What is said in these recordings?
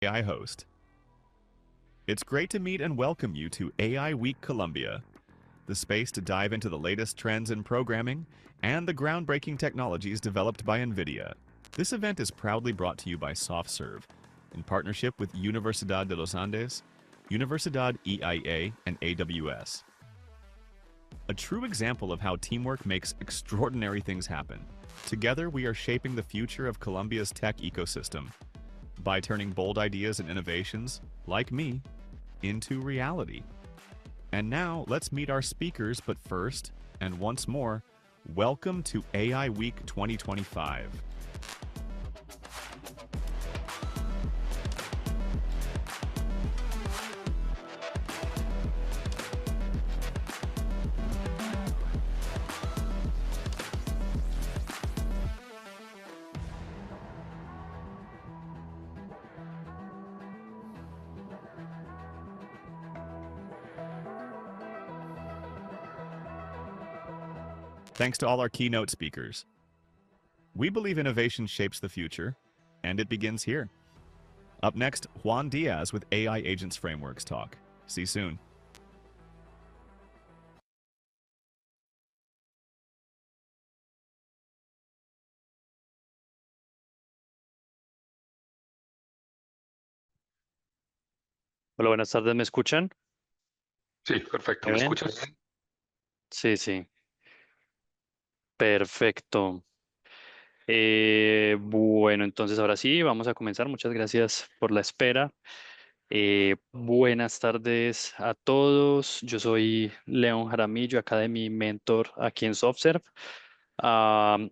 AI host. It's great to meet and welcome you to AI Week Columbia, the space to dive into the latest trends in programming and the groundbreaking technologies developed by NVIDIA. This event is proudly brought to you by SoftServe, in partnership with Universidad de los Andes, Universidad EIA, and AWS. A true example of how teamwork makes extraordinary things happen. Together, we are shaping the future of Columbia's tech ecosystem by turning bold ideas and innovations, like me, into reality. And now, let's meet our speakers, but first, and once more, welcome to AI Week 2025. Thanks to all our keynote speakers. We believe innovation shapes the future, and it begins here. Up next, Juan Diaz with AI Agents Frameworks Talk. See you soon. Hola, buenas tardes, ¿me escuchan? Sí, perfecto. ¿Me ¿Me ven? escuchas? Sí, sí, perfecto. Bueno, entonces ahora sí, vamos a comenzar. Muchas gracias por la espera. Buenas tardes a todos. Yo soy León Jaramillo, Academy Mentor aquí en SoftServe.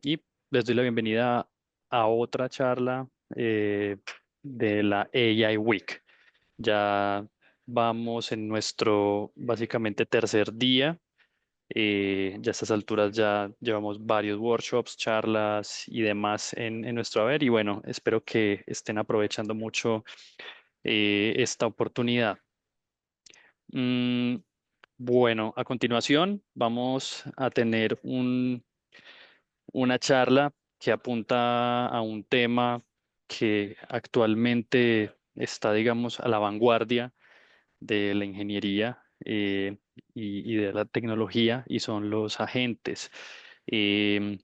Y les doy la bienvenida a otra charla de la AI Week. Ya vamos en nuestro básicamente tercer día. Ya a estas alturas ya llevamos varios workshops, charlas y demás en nuestro haber y bueno, espero que estén aprovechando mucho esta oportunidad. Mm, bueno, a continuación vamos a tener una charla que apunta a un tema que actualmente está, digamos, a la vanguardia de la ingeniería y de la tecnología y son los agentes. Em,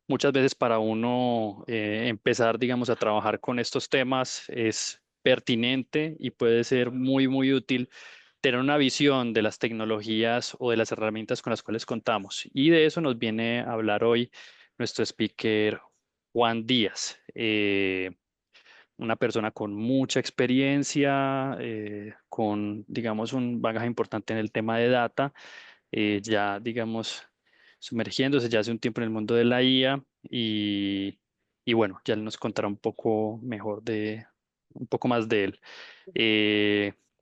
Muchas veces para uno empezar, digamos, a trabajar con estos temas es pertinente y puede ser muy, muy útil tener una visión de las tecnologías o de las herramientas con las cuales contamos. Y de eso nos viene a hablar hoy nuestro speaker Juan Díaz. Una persona con mucha experiencia, con, digamos, un bagaje importante en el tema de data, ya, digamos, sumergiéndose ya hace un tiempo en el mundo de la IA y bueno, ya él nos contará un poco mejor un poco más de él.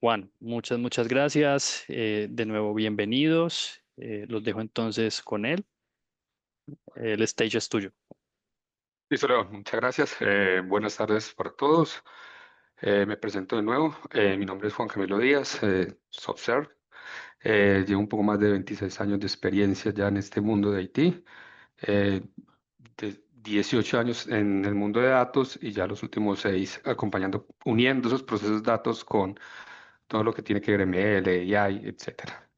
Juan, muchas, muchas gracias. De nuevo, bienvenidos. Los dejo entonces con él. El stage es tuyo. Listo, Leo. Muchas gracias. Buenas tardes para todos. Me presento de nuevo. Mi nombre es Juan Camilo Díaz, SoftServe. Llevo un poco más de 26 años de experiencia ya en este mundo de IT. eh, de 18 años en el mundo de datos y ya los últimos 6 acompañando, uniendo esos procesos de datos con todo lo que tiene que ver ML, AI, etcétera.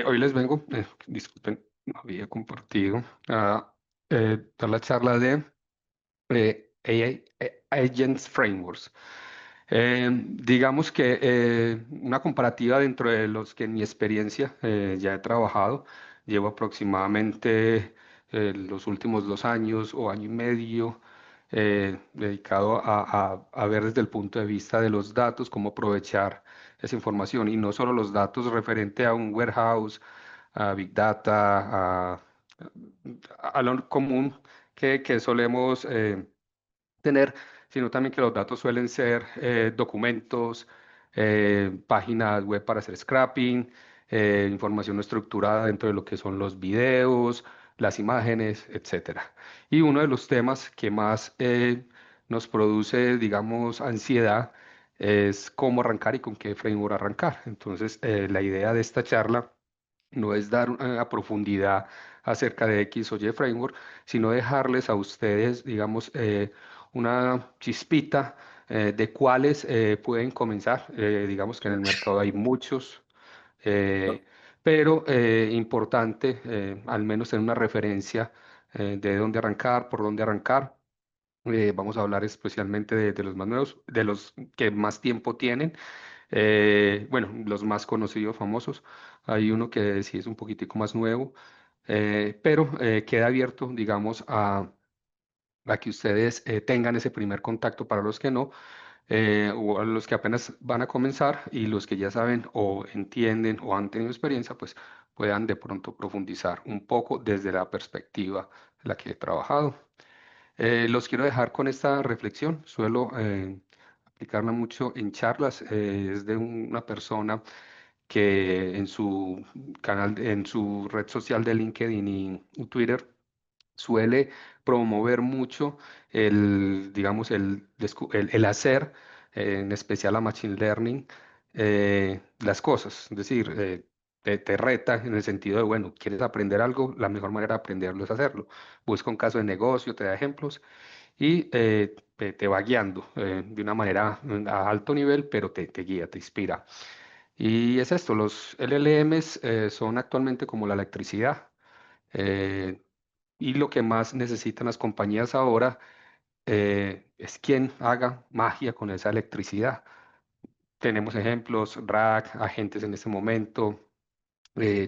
Hoy les vengo, disculpen, no había compartido, a dar la charla de AI, Agents Frameworks. Digamos que una comparativa dentro de los que en mi experiencia ya he trabajado, llevo aproximadamente los últimos 2 años o año y medio dedicado a ver desde el punto de vista de los datos, cómo aprovechar esa información y no solo los datos referente a un warehouse, a Big Data, a lo común que solemos tener, sino también que los datos suelen ser documentos, páginas web para hacer scrapping, información no estructurada dentro de lo que son los videos, las imágenes, etcétera. Y uno de los temas que más nos produce, digamos, ansiedad es cómo arrancar y con qué framework arrancar. Entonces, la idea de esta charla no es dar a profundidad acerca de X o Y framework, sino dejarles a ustedes, digamos, una chispita de cuáles pueden comenzar. Digamos que en el mercado hay muchos, eh, pero importante al menos tener una referencia de dónde arrancar, por dónde arrancar. Vamos a hablar especialmente de los más nuevos, de los que más tiempo tienen. Bueno, los más conocidos, famosos. Hay uno que sí es un poquitico más nuevo, pero queda abierto, digamos, a que ustedes tengan ese primer contacto para los que no, o a los que apenas van a comenzar y los que ya saben o entienden o han tenido experiencia, pues puedan de pronto profundizar un poco desde la perspectiva en la que he trabajado. Los quiero dejar con esta reflexión. Suelo aplicarla mucho en charlas. Es de una persona que en su canal, en su red social de LinkedIn y Twitter suele promover mucho digamos, el hacer, en especial a Machine Learning, las cosas. Es decir, te reta en el sentido de, bueno, ¿quieres aprender algo? La mejor manera de aprenderlo es hacerlo. Busca un caso de negocio, te da ejemplos y te va guiando de una manera a alto nivel, pero te guía, te inspira. Y es esto, los LLMs son actualmente como la electricidad. eh, y lo que más necesitan las compañías ahora es quien haga magia con esa electricidad. Tenemos ejemplos, RAG, agentes en este momento,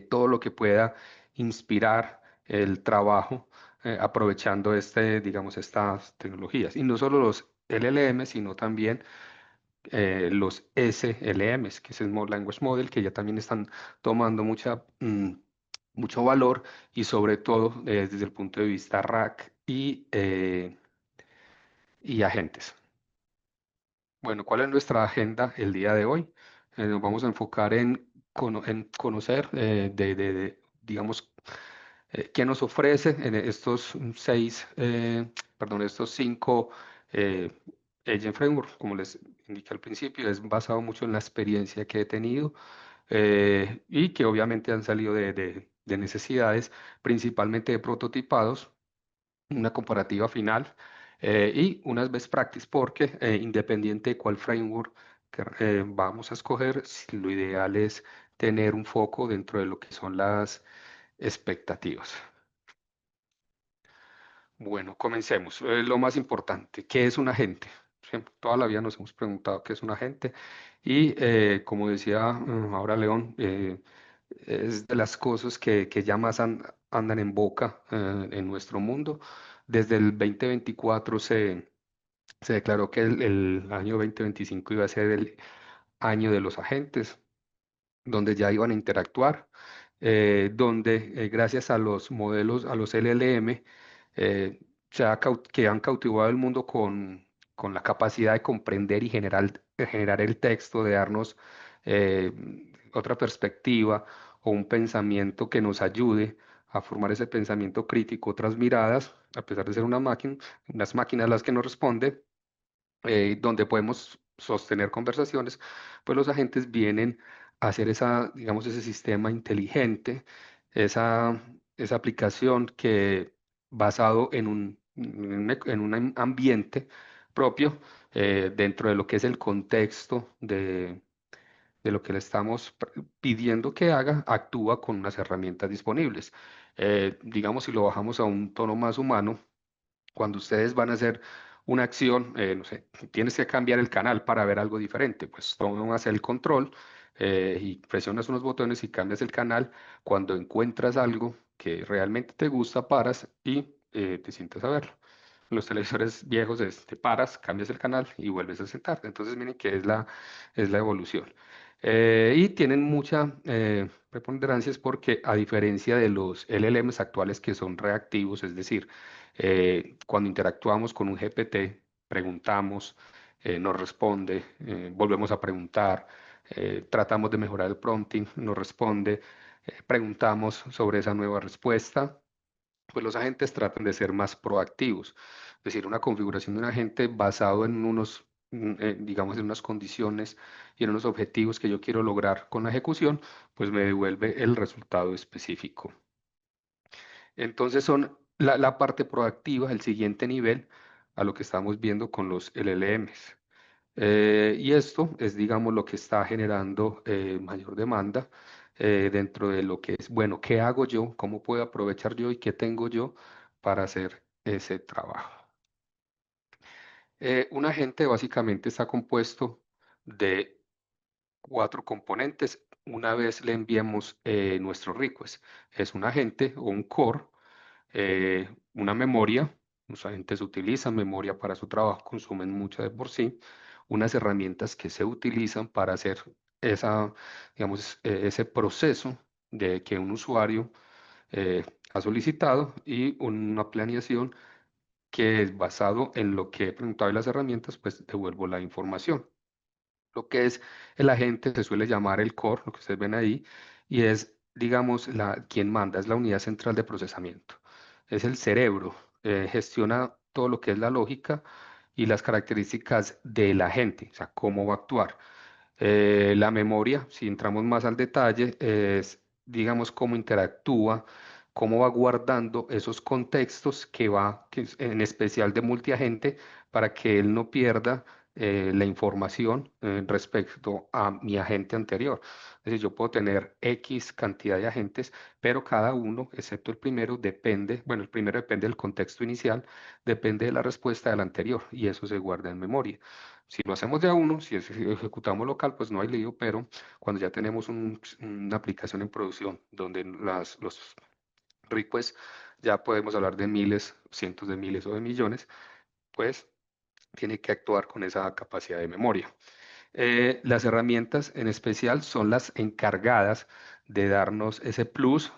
todo lo que pueda inspirar el trabajo aprovechando digamos, estas tecnologías. Y no solo los LLM, sino también los SLMs, que es el Small Language Model, que ya también están tomando mucho valor y sobre todo desde el punto de vista RAG y agentes. Bueno, ¿cuál es nuestra agenda el día de hoy? Nos vamos a enfocar en conocer, digamos, qué nos ofrece en estos cinco eh, Agent Framework, como les indiqué al principio, es basado mucho en la experiencia que he tenido y que obviamente han salido de necesidades, principalmente de prototipados, una comparativa final y unas best practice, porque independiente de cuál framework que vamos a escoger, lo ideal es tener un foco dentro de lo que son las expectativas. Bueno, comencemos. Lo más importante, ¿qué es un agente? Siempre, toda la vida nos hemos preguntado qué es un agente y como decía ahora León, es de las cosas que ya más andan en boca en nuestro mundo. Desde el 2024 se declaró que el año 2025 iba a ser el año de los agentes donde ya iban a interactuar, donde gracias a los modelos, a los LLM, que han cautivado el mundo con la capacidad de comprender y generar el texto, de darnos eh, otra perspectiva o un pensamiento que nos ayude a formar ese pensamiento crítico, otras miradas, a pesar de ser una máquina, unas máquinas las que nos responden donde podemos sostener conversaciones, pues los agentes vienen a hacer digamos, ese sistema inteligente, esa aplicación que basado en un ambiente propio, dentro de lo que es el contexto de lo que le estamos pidiendo que haga, actúa con unas herramientas disponibles. Digamos, si lo bajamos a un tono más humano, cuando ustedes van a hacer una acción, no sé, tienes que cambiar el canal para ver algo diferente, pues tomas el control y presionas unos botones y cambias el canal. Cuando encuentras algo que realmente te gusta, paras y te sientas a verlo. Los televisores viejos te paras, cambias el canal y vuelves a sentarte. Entonces miren que es la evolución. Y tienen mucha preponderancia es porque a diferencia de los LLMs actuales que son reactivos, es decir, cuando interactuamos con un GPT, preguntamos, nos responde, volvemos a preguntar, tratamos de mejorar el prompting, nos responde, preguntamos sobre esa nueva respuesta, pues los agentes tratan de ser más proactivos. Es decir, una configuración de un agente basado en digamos, en unas condiciones y en unos objetivos que yo quiero lograr con la ejecución, pues me devuelve el resultado específico. Entonces son la parte proactiva, el siguiente nivel a lo que estamos viendo con los LLMs. Y esto es, digamos, lo que está generando mayor demanda dentro de lo que es, bueno, ¿qué hago yo? ¿Cómo puedo aprovechar yo y qué tengo yo para hacer ese trabajo? Un agente básicamente está compuesto de cuatro componentes una vez le enviamos nuestro request. Es un agente o un core, una memoria. Los agentes utilizan memoria para su trabajo, consumen mucha de por sí. Unas herramientas que se utilizan para hacer digamos, ese proceso de que un usuario eh, ha solicitado y una planeación que es basado en lo que he preguntado de las herramientas, pues devuelvo la información. Lo que es el agente se suele llamar el core, lo que ustedes ven ahí, y es, digamos, quien manda, es la unidad central de procesamiento. Es el cerebro, gestiona todo lo que es la lógica y las características del agente, o sea, cómo va a actuar. La memoria, si entramos más al detalle, es, digamos, cómo interactúa, cómo va guardando esos contextos que es en especial de multiagente, para que él no pierda la información respecto a mi agente anterior. Es decir, yo puedo tener X cantidad de agentes, pero cada uno, excepto el primero, depende, bueno, el primero depende del contexto inicial, depende de la respuesta del anterior, y eso se guarda en memoria. Si lo hacemos de a uno, si ejecutamos local, pues no hay lío, pero cuando ya tenemos una aplicación en producción donde los requests ya podemos hablar de miles, cientos de miles o de millones, pues tiene que actuar con esa capacidad de memoria. Las herramientas en especial son las encargadas de darnos ese plus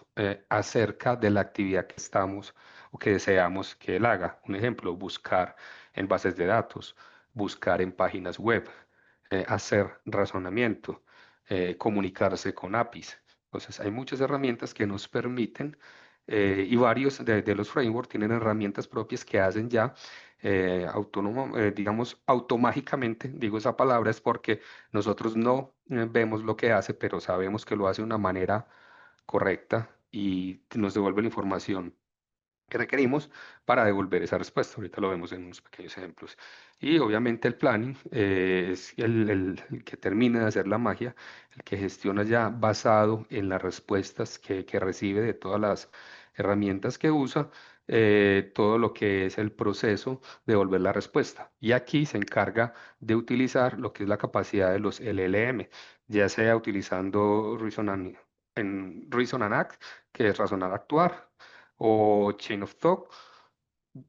acerca de la actividad que estamos o que deseamos que él haga. Un ejemplo, buscar en bases de datos, buscar en páginas web, hacer razonamiento, comunicarse con APIs. Entonces, hay muchas herramientas que nos permiten y varios de los frameworks tienen herramientas propias que hacen ya autónomo, digamos, automágicamente, digo esa palabra es porque nosotros no vemos lo que hace, pero sabemos que lo hace de una manera correcta y nos devuelve la información que requerimos para devolver esa respuesta. Ahorita lo vemos en unos pequeños ejemplos. Y obviamente el planning es el que termina de hacer la magia, el que gestiona ya basado en las respuestas que recibe de todas las herramientas que usa, todo lo que es el proceso de devolver la respuesta. Y aquí se encarga de utilizar lo que es la capacidad de los LLM, ya sea utilizando Reason and Act, que es razonar, actuar, o Chain of Thought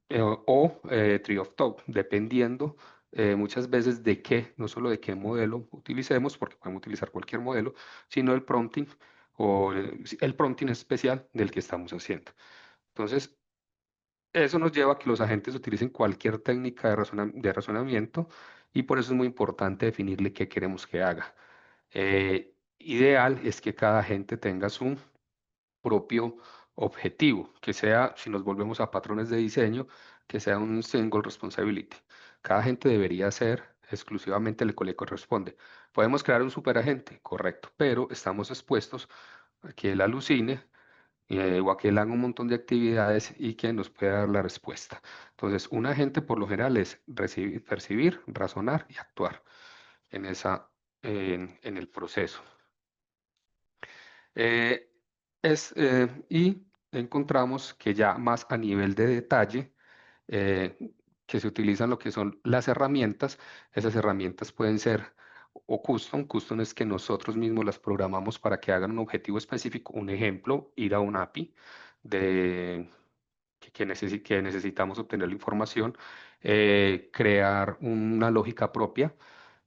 Tree of Thought, dependiendo muchas veces de qué, no solo de qué modelo utilicemos, porque podemos utilizar cualquier modelo, sino el prompting o sí, el prompting especial del que estamos haciendo. Entonces, eso nos lleva a que los agentes utilicen cualquier técnica de razonamiento y por eso es muy importante definirle qué queremos que haga. Ideal es que cada agente tenga su propio objetivo, que sea, si nos volvemos a patrones de diseño, que sea un single responsibility. Cada agente debería hacer exclusivamente lo que le corresponde. Podemos crear un superagente, correcto, pero estamos expuestos a que él alucine o a que él haga un montón de actividades y que nos pueda dar la respuesta. Entonces, un agente por lo general es percibir, razonar y actuar en en el proceso. Eh, y encontramos que ya más a nivel de detalle, eh, que se utilizan lo que son las herramientas. Esas herramientas pueden ser o custom. Custom es que nosotros mismos las programamos para que hagan un objetivo específico. Un ejemplo, ir a un API de, que necesitamos obtener la información, crear una lógica propia,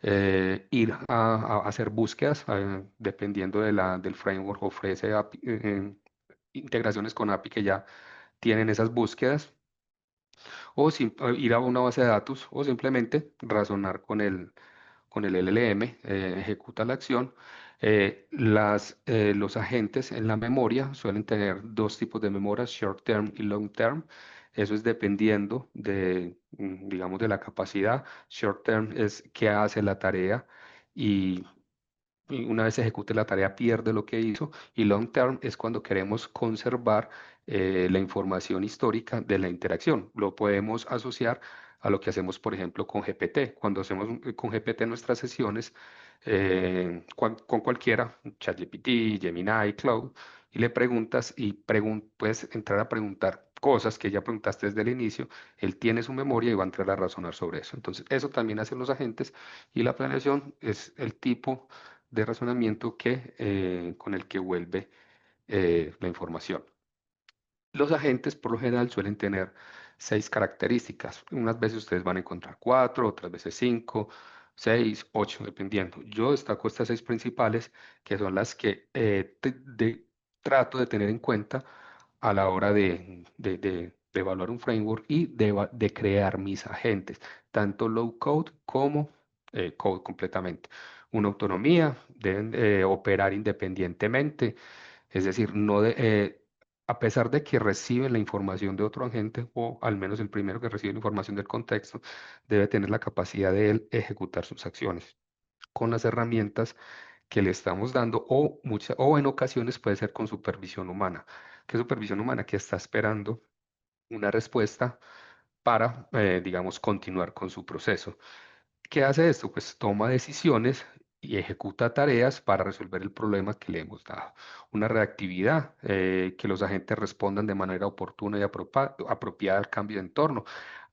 ir a hacer búsquedas, dependiendo del framework, ofrece integraciones con API que ya tienen esas búsquedas, o ir a una base de datos, o simplemente razonar con el LLM, ejecuta la acción. Los agentes en la memoria suelen tener dos tipos de memoria, short term y long term. Eso es dependiendo digamos, de la capacidad. Short term es que hace la tarea y una vez ejecute la tarea pierde lo que hizo. Y long term es cuando queremos conservar la información histórica de la interacción. Lo podemos asociar a lo que hacemos, por ejemplo, con GPT. Cuando hacemos con GPT nuestras sesiones, con cualquiera, ChatGPT, Gemini, Cloud, y le preguntas y puedes entrar a preguntar cosas que ya preguntaste desde el inicio, él tiene su memoria y va a entrar a razonar sobre eso. Entonces, eso también hacen los agentes y la planeación es el tipo de razonamiento con el que vuelve la información. Los agentes por lo general suelen tener 6 características. Unas veces ustedes van a encontrar 4, otras veces 5, 6, 8, dependiendo. Yo destaco estas 6 principales, que son las que trato de tener en cuenta a la hora de evaluar un framework y de crear mis agentes, tanto low code como code completamente. Una autonomía, deben operar independientemente, es decir, a pesar de que reciben la información de otro agente, o al menos el primero que recibe la información del contexto, debe tener la capacidad de él ejecutar sus acciones con las herramientas que le estamos dando, o en ocasiones puede ser con supervisión humana. ¿Qué supervisión humana? Que está esperando una respuesta para, digamos, continuar con su proceso. ¿Qué hace esto? Pues toma decisiones y ejecuta tareas para resolver el problema que le hemos dado. Una reactividad, que los agentes respondan de manera oportuna y apropiada al cambio de entorno.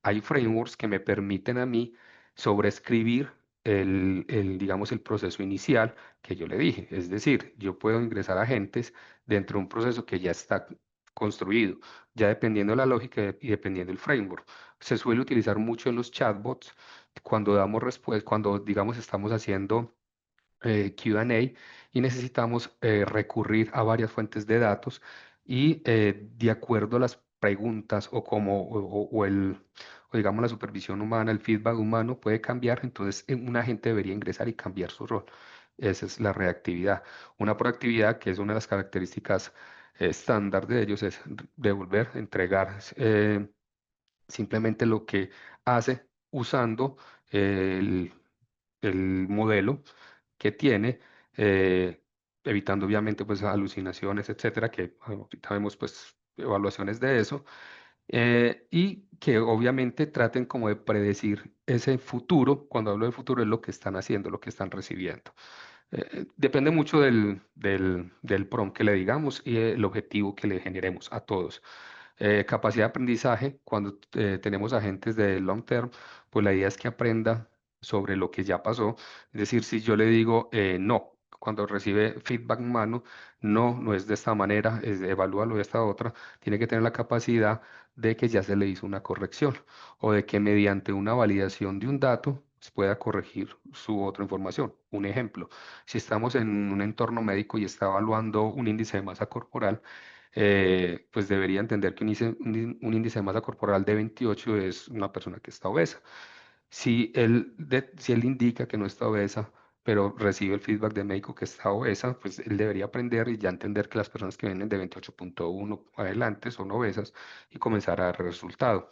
Hay frameworks que me permiten a mí sobreescribir digamos, el proceso inicial que yo le dije. Es decir, yo puedo ingresar agentes dentro de un proceso que ya está construido, ya dependiendo de la lógica y dependiendo del framework. Se suele utilizar mucho en los chatbots cuando damos respuesta, cuando digamos estamos haciendo Q&A y necesitamos recurrir a varias fuentes de datos y de acuerdo a las preguntas o digamos la supervisión humana, el feedback humano puede cambiar, entonces un agente debería ingresar y cambiar su rol. Esa es la reactividad. Una proactividad, que es una de las características estándar de ellos, es devolver, entregar simplemente lo que hace usando el, el modelo que tiene, eh, evitando obviamente pues alucinaciones, etcétera, que ahorita vemos pues evaluaciones de eso, y que obviamente traten como de predecir ese futuro. Cuando hablo de futuro es lo que están haciendo, lo que están recibiendo. Depende mucho del prompt que le digamos y el objetivo que le generemos a todos. Capacidad de aprendizaje, cuando tenemos agentes de long term, pues la idea es que aprenda sobre lo que ya pasó. Es decir, si yo le digo no, cuando recibe feedback humano, no, no es de esta manera, evalúalo de esta otra, tiene que tener la capacidad de que ya se le hizo una corrección o de que mediante una validación de un dato se pueda corregir su otra información. Un ejemplo, si estamos en un entorno médico y está evaluando un índice de masa corporal, pues debería entender que un índice de masa corporal de 28 es una persona que está obesa. Si él indica que no está obesa, pero recibe el feedback del médico que está obesa, pues él debería aprender y ya entender que las personas que vienen de 28,1 adelante son obesas y comenzar a dar resultado.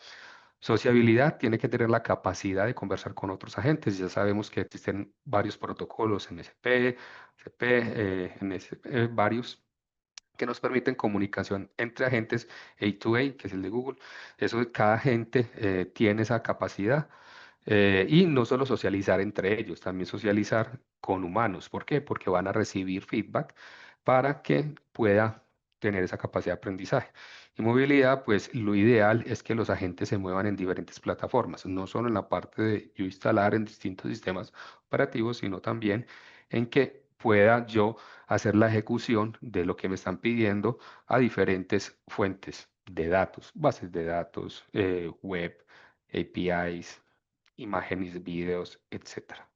Sociabilidad, tiene que tener la capacidad de conversar con otros agentes. Ya sabemos que existen varios protocolos, MSP, CP, NSP, varios que nos permiten comunicación entre agentes A2A, que es el de Google. Eso, cada agente tiene esa capacidad. Y no solo socializar entre ellos, también socializar con humanos. ¿Por qué? Porque van a recibir feedback para que pueda tener esa capacidad de aprendizaje. Y movilidad, pues lo ideal es que los agentes se muevan en diferentes plataformas, no solo en la parte de yo instalar en distintos sistemas operativos, sino también en que pueda yo hacer la ejecución de lo que me están pidiendo a diferentes fuentes de datos, bases de datos, web, APIs, imágenes, videos, etcétera.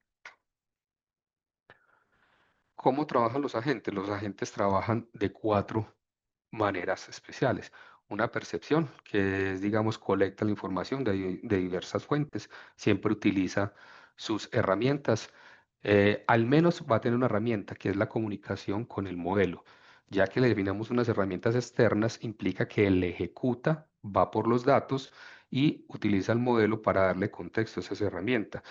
¿Cómo trabajan los agentes? Los agentes trabajan de 4 maneras especiales. Una percepción, que es, digamos, colecta la información de diversas fuentes, siempre utiliza sus herramientas. Al menos va a tener una herramienta que es la comunicación con el modelo. Ya que le definamos unas herramientas externas, implica que él ejecuta, va por los datos y utiliza el modelo para darle contexto a esa herramienta.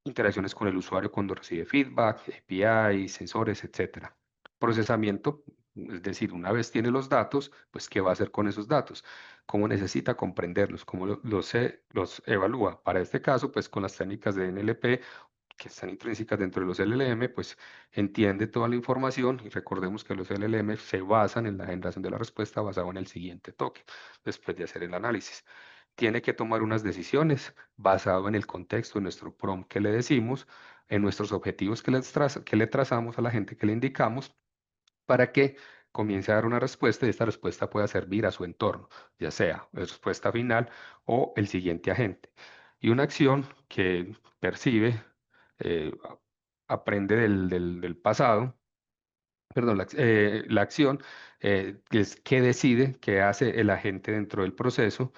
Interacciones con el usuario cuando recibe feedback, API, sensores, etcétera. Procesamiento. Es decir, una vez tiene los datos, pues ¿qué va a hacer con esos datos? ¿Cómo necesita comprenderlos? ¿Cómo los evalúa? Para este caso, pues con las técnicas de NLP que están intrínsecas dentro de los LLM, pues entiende toda la información y recordemos que los LLM se basan en la generación de la respuesta basado en el siguiente toque, después de hacer el análisis. Tiene que tomar unas decisiones basado en el contexto, en nuestro prompt que le decimos, en nuestros objetivos que le trazamos a la gente que le indicamos para que comience a dar una respuesta y esta respuesta pueda servir a su entorno, ya sea la respuesta final o el siguiente agente. Y una acción que percibe, aprende del pasado, perdón, la acción que es qué decide, qué hace el agente dentro del proceso.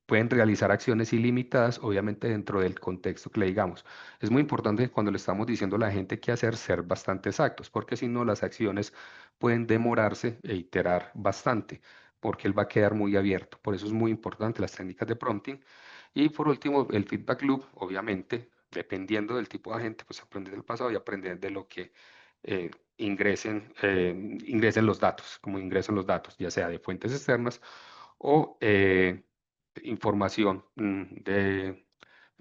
Pueden realizar acciones ilimitadas, obviamente dentro del contexto que le digamos. Es muy importante cuando le estamos diciendo a la gente qué hacer, ser bastante exactos, porque si no, las acciones pueden demorarse e iterar bastante, porque él va a quedar muy abierto. Por eso es muy importante las técnicas de prompting. Y por último, el feedback loop, obviamente, dependiendo del tipo de agente, pues aprender del pasado y aprender de lo que eh, ingresen los datos, como ingresan los datos, ya sea de fuentes externas o información de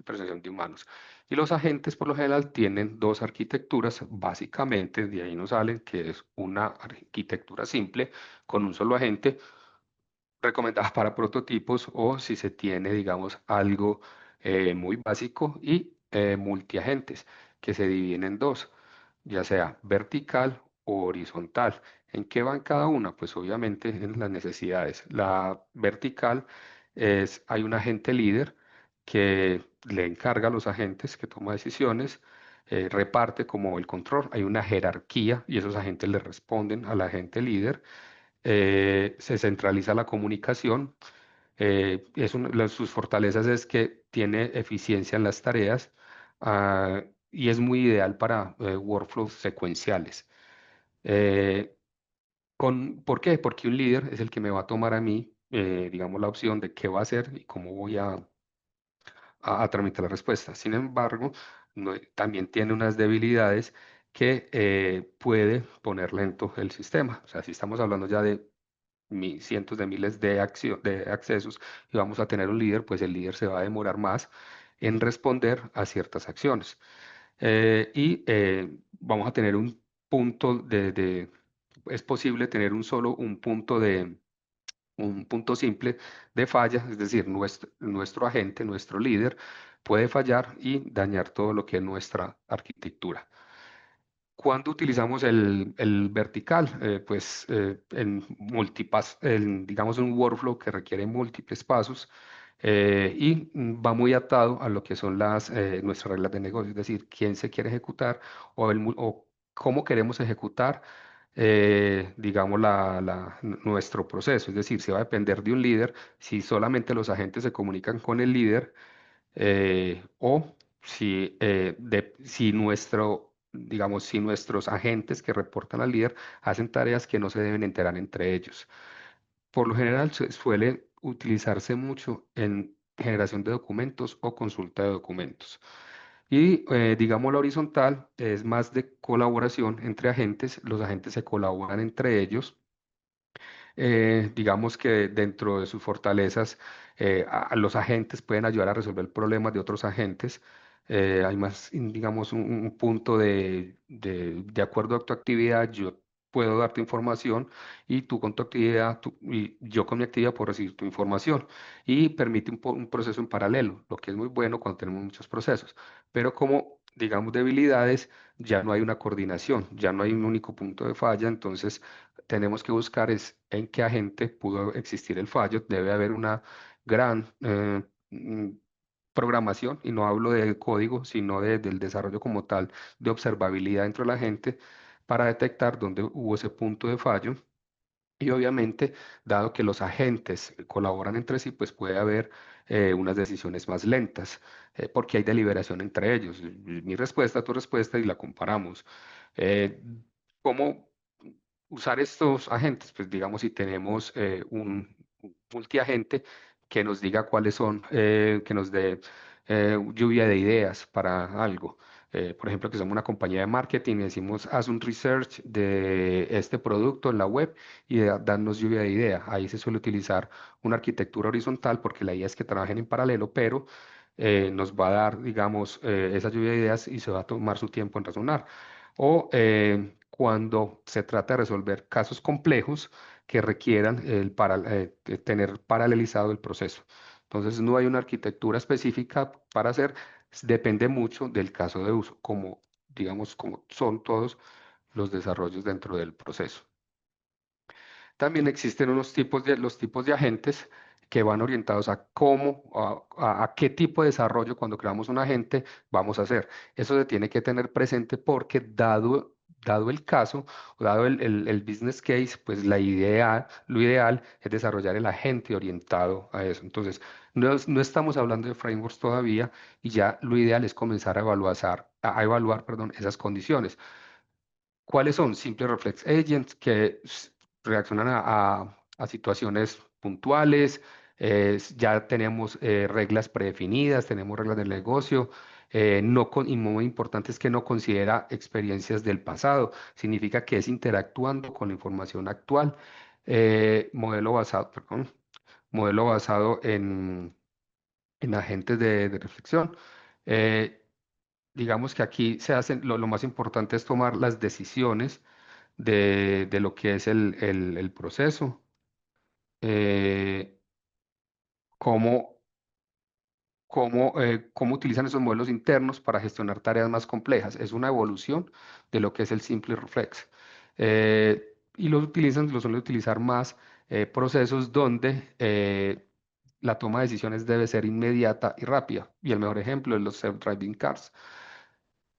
percepción de humanos. Y los agentes por lo general tienen dos arquitecturas, básicamente, de ahí nos salen, que es una arquitectura simple con un solo agente, recomendadas para prototipos o si se tiene, digamos, algo muy básico y multiagentes que se dividen en dos, ya sea vertical o horizontal. ¿En qué van cada una? Pues obviamente en las necesidades. La vertical hay un agente líder que le encarga a los agentes que toma decisiones, reparte como el control. Hay una jerarquía y esos agentes le responden al agente líder. Se centraliza la comunicación. Sus fortalezas es que tiene eficiencia en las tareas, y es muy ideal para workflows secuenciales. Eh, ¿Por qué? Porque un líder es el que me va a tomar a mí, digamos, la opción de qué va a hacer y cómo voy a tramitar la respuesta. Sin embargo, también tiene unas debilidades que puede poner lento el sistema. O sea, si estamos hablando ya de cientos de miles de accesos y vamos a tener un líder, pues el líder se va a demorar más en responder a ciertas acciones. Vamos a tener un punto es posible tener un punto simple de falla, es decir, nuestro agente, nuestro líder, puede fallar y dañar todo lo que es nuestra arquitectura. ¿Cuándo utilizamos el vertical? Pues digamos un workflow que requiere múltiples pasos va muy atado a lo que son nuestras reglas de negocio, es decir, quién se quiere ejecutar o cómo queremos ejecutar, digamos, nuestro proceso. Es decir, se va a depender de un líder. Si solamente los agentes se comunican con el líder, o si digamos, si nuestros agentes que reportan al líder hacen tareas que no se deben enterar entre ellos. Por lo general suele utilizarse mucho en generación de documentos o consulta de documentos. Y digamos la horizontal es más de colaboración entre agentes. Los agentes se colaboran entre ellos. Digamos que dentro de sus fortalezas, a los agentes pueden ayudar a resolver problemas de otros agentes. Hay más, digamos, un punto de acuerdo a tu actividad, yo puedo darte información y tú con tu actividad, y yo con mi actividad puedo recibir tu información y permite un proceso en paralelo, lo que es muy bueno cuando tenemos muchos procesos. Pero como, digamos, debilidades, ya no hay una coordinación, ya no hay un único punto de falla, entonces tenemos que buscar es en qué agente pudo existir el fallo. Debe haber una gran programación, y no hablo de código, sino del desarrollo como tal, de observabilidad dentro de la gente para detectar dónde hubo ese punto de fallo. Y obviamente, dado que los agentes colaboran entre sí, pues puede haber unas decisiones más lentas, porque hay deliberación entre ellos. Mi respuesta, tu respuesta, y la comparamos. Eh, ¿Cómo usar estos agentes? Pues digamos, si tenemos un multiagente que nos diga cuáles son, que nos dé lluvia de ideas para algo. Por ejemplo, que somos una compañía de marketing y decimos, haz un research de este producto en la web y danos lluvia de idea. Ahí se suele utilizar una arquitectura horizontal porque la idea es que trabajen en paralelo, pero nos va a dar, digamos, esa lluvia de ideas y se va a tomar su tiempo en razonar. O cuando se trata de resolver casos complejos que requieran tener paralelizado el proceso. Entonces, no hay una arquitectura específica para hacer, depende mucho del caso de uso, como, digamos, como son todos los desarrollos dentro del proceso. También existen los tipos de agentes que van orientados a cómo, a qué tipo de desarrollo cuando creamos un agente vamos a hacer. Eso se tiene que tener presente porque dado el caso, o dado el business case, pues lo ideal es desarrollar el agente orientado a eso. Entonces, no estamos hablando de frameworks todavía y ya lo ideal es comenzar a evaluar, perdón, esas condiciones. ¿Cuáles son? Simple Reflex Agents que reaccionan a situaciones puntuales. Ya tenemos reglas predefinidas, tenemos reglas del negocio. Y muy importante es que no considera experiencias del pasado. Significa que es interactuando con la información actual. Modelo basado en agentes de reflexión. Eh, Digamos que aquí lo más importante es tomar las decisiones de lo que es el proceso, eh, cómo, cómo utilizan esos modelos internos para gestionar tareas más complejas. Es una evolución de lo que es el Simple Reflex. Y lo suelen utilizar más procesos donde la toma de decisiones debe ser inmediata y rápida. Y el mejor ejemplo es los self-driving cars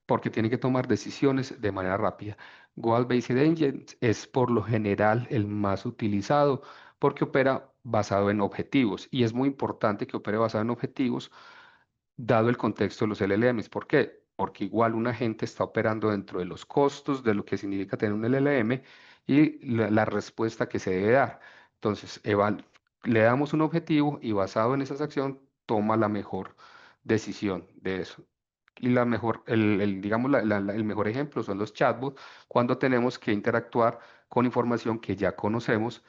porque tiene que tomar decisiones de manera rápida. Goal-Based Engines es por lo general el más utilizado porque opera basado en objetivos y es muy importante que opere basado en objetivos dado el contexto de los LLMs. ¿Por qué? Porque igual una gente está operando dentro de los costos de lo que significa tener un LLM y la respuesta que se debe dar. Entonces, le damos un objetivo y basado en esa acción toma la mejor decisión de eso. Y digamos, el mejor ejemplo son los chatbots, cuando tenemos que interactuar con información que ya conocemos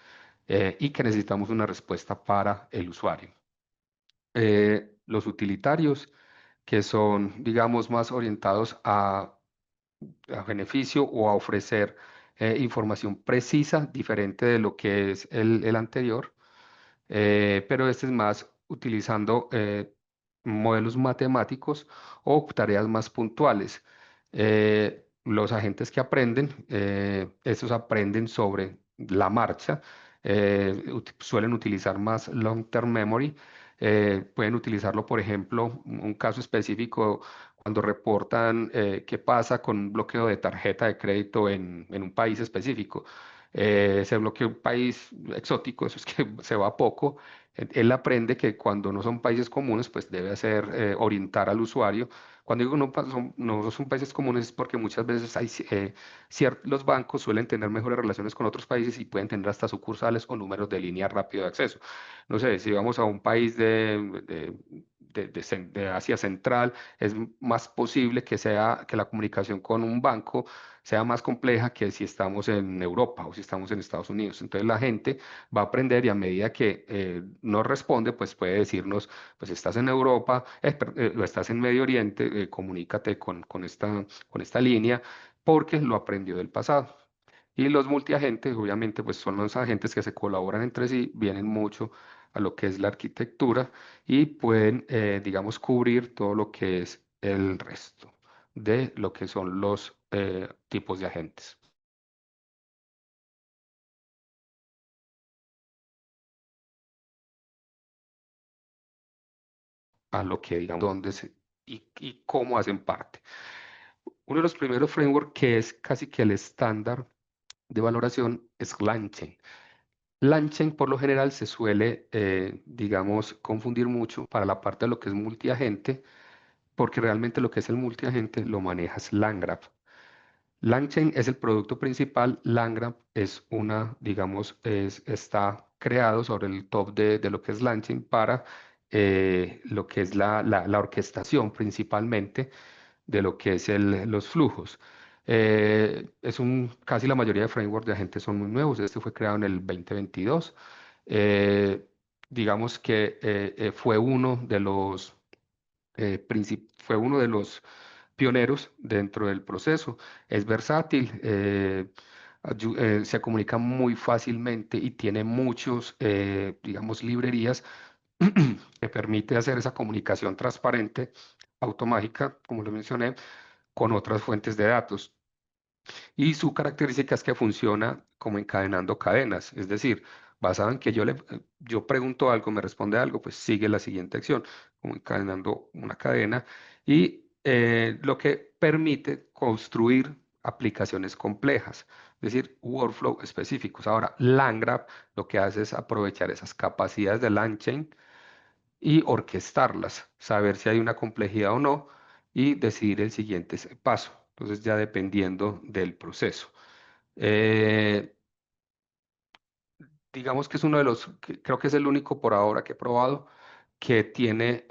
y que necesitamos una respuesta para el usuario. Los utilitarios, que son, digamos, más orientados a beneficio o a ofrecer información precisa, diferente de lo que es el anterior, pero este es más utilizando modelos matemáticos o tareas más puntuales. Los agentes que aprenden, estos aprenden sobre la marcha, suelen utilizar más long-term memory. Pueden utilizarlo, por ejemplo, un caso específico cuando reportan qué pasa con un bloqueo de tarjeta de crédito en un país específico. Se bloquea un país exótico, eso es que se va poco. Él aprende que cuando no son países comunes, pues debe hacer orientar al usuario. Cuando digo no son países comunes es porque muchas veces los bancos suelen tener mejores relaciones con otros países y pueden tener hasta sucursales o números de línea rápido de acceso. No sé, si vamos a un país de Asia Central, es más posible que la comunicación con un banco sea más compleja que si estamos en Europa o si estamos en Estados Unidos. Entonces la gente va a aprender y a medida que nos responde, pues puede decirnos, pues estás en Europa, o estás en Medio Oriente, comunícate con esta línea porque lo aprendió del pasado. Y los multiagentes, obviamente, pues son los agentes que se colaboran entre sí, vienen mucho a lo que es la arquitectura y pueden, digamos, cubrir todo lo que es el resto de lo que son los tipos de agentes. A lo que digamos, y cómo hacen parte. Uno de los primeros frameworks que es casi que el estándar de valoración es LangChain. LangChain por lo general se suele, digamos, confundir mucho para la parte de lo que es multiagente, porque realmente lo que es el multiagente lo maneja es LangGraph. LangChain es el producto principal, LangGraph es digamos, está creado sobre el top de lo que es LangChain para lo que es la orquestación principalmente. de lo que es los flujos. Casi la mayoría de frameworks de agentes son muy nuevos. Este fue creado en el 2022. Eh, digamos que fue uno de los pioneros dentro del proceso. Es versátil, se comunica muy fácilmente y tiene muchos, digamos, librerías que permite hacer esa comunicación transparente, automática, como lo mencioné, con otras fuentes de datos. Y su característica es que funciona como encadenando cadenas, es decir, basado en que yo pregunto algo, me responde algo, pues sigue la siguiente acción, como encadenando una cadena, y lo que permite construir aplicaciones complejas, es decir, workflow específicos. Ahora, LangGraph lo que hace es aprovechar esas capacidades de LangChain y orquestarlas, saber si hay una complejidad o no y decidir el siguiente paso. Entonces, ya dependiendo del proceso. Eh, digamos que es creo que es el único por ahora que he probado que tiene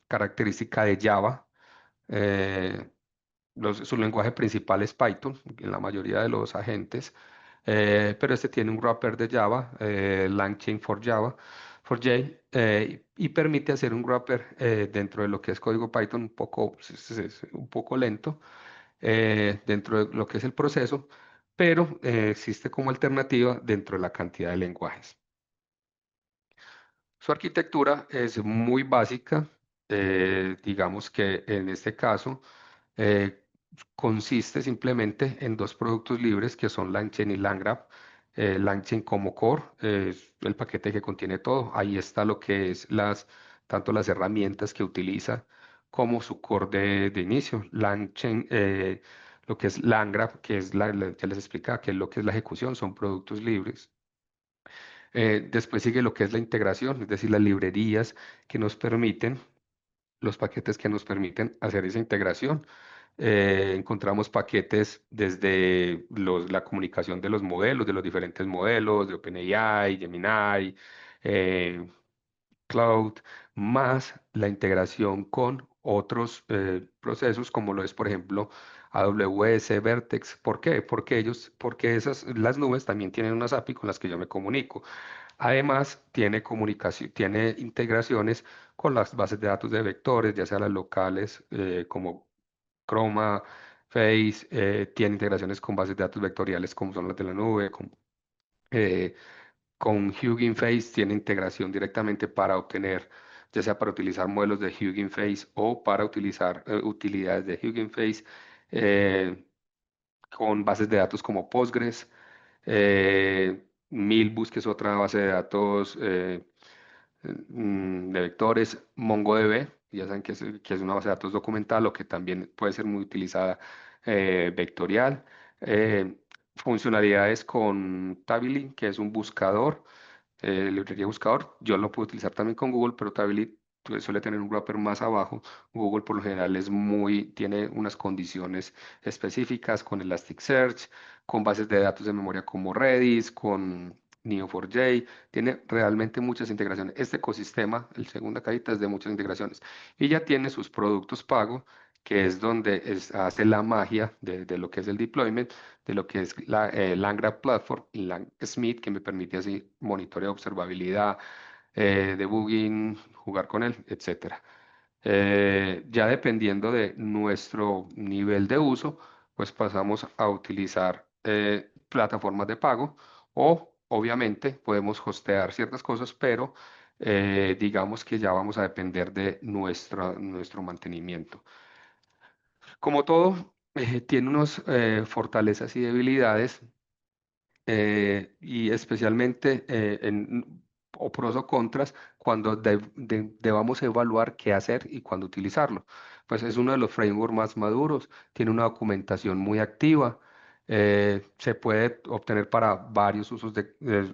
característica de Java. Eh, su lenguaje principal es Python en la mayoría de los agentes, pero este tiene un wrapper de Java, LangChain for Java, for J, y permite hacer un wrapper dentro de lo que es código Python un poco lento dentro de lo que es el proceso, pero existe como alternativa dentro de la cantidad de lenguajes. Su arquitectura es muy básica, digamos que en este caso eh, consiste simplemente en dos productos libres que son LangChain y LangGraph. LangChain como core es el paquete que contiene todo. Ahí está lo que es tanto las herramientas que utiliza como su core de inicio. LangChain, lo que es LangGraph, que es ya les explicaba, que es lo que es la ejecución, son productos libres. Después sigue lo que es la integración, es decir, las librerías que nos permiten, los paquetes que nos permiten hacer esa integración. Encontramos paquetes desde la comunicación de los modelos, de los diferentes modelos, de OpenAI, Gemini, eh, Cloud, más la integración con otros procesos, como lo es, por ejemplo, AWS, Vertex. ¿Por qué? Porque las nubes también tienen unas API con las que yo me comunico. Además, tiene integraciones con las bases de datos de vectores, ya sea las locales como Chroma, Face, tiene integraciones con bases de datos vectoriales como son las de la nube, eh, con Hugging Face tiene integración directamente para obtener, ya sea para utilizar modelos de Hugging Face o para utilizar utilidades de Hugging Face con bases de datos como Postgres. Milbus, que es otra base de datos de vectores, MongoDB, ya saben que es una base de datos documental o que también puede ser muy utilizada vectorial. Eh, funcionalidades con Tabilin, que es un buscador, librería buscador. Yo lo puedo utilizar también con Google, pero Tabilin suele tener un wrapper más abajo. Google por lo general tiene unas condiciones específicas con Elasticsearch, con bases de datos de memoria como Redis, con Neo4j, tiene realmente muchas integraciones. Este ecosistema, el segunda cajita, es de muchas integraciones. Y ya tiene sus productos pago, que es donde hace la magia de lo que es el deployment, de lo que es la LangGraph Platform y LangSmith, que me permite así monitorear observabilidad, debugging, jugar con él, etcétera. Ya dependiendo de nuestro nivel de uso, pues pasamos a utilizar plataformas de pago o obviamente podemos hostear ciertas cosas, pero digamos que ya vamos a depender de nuestro mantenimiento. Como todo, tiene unas fortalezas y debilidades y especialmente o pros o contras cuando debamos evaluar qué hacer y cuándo utilizarlo. Pues es uno de los frameworks más maduros, tiene una documentación muy activa, se puede obtener para varios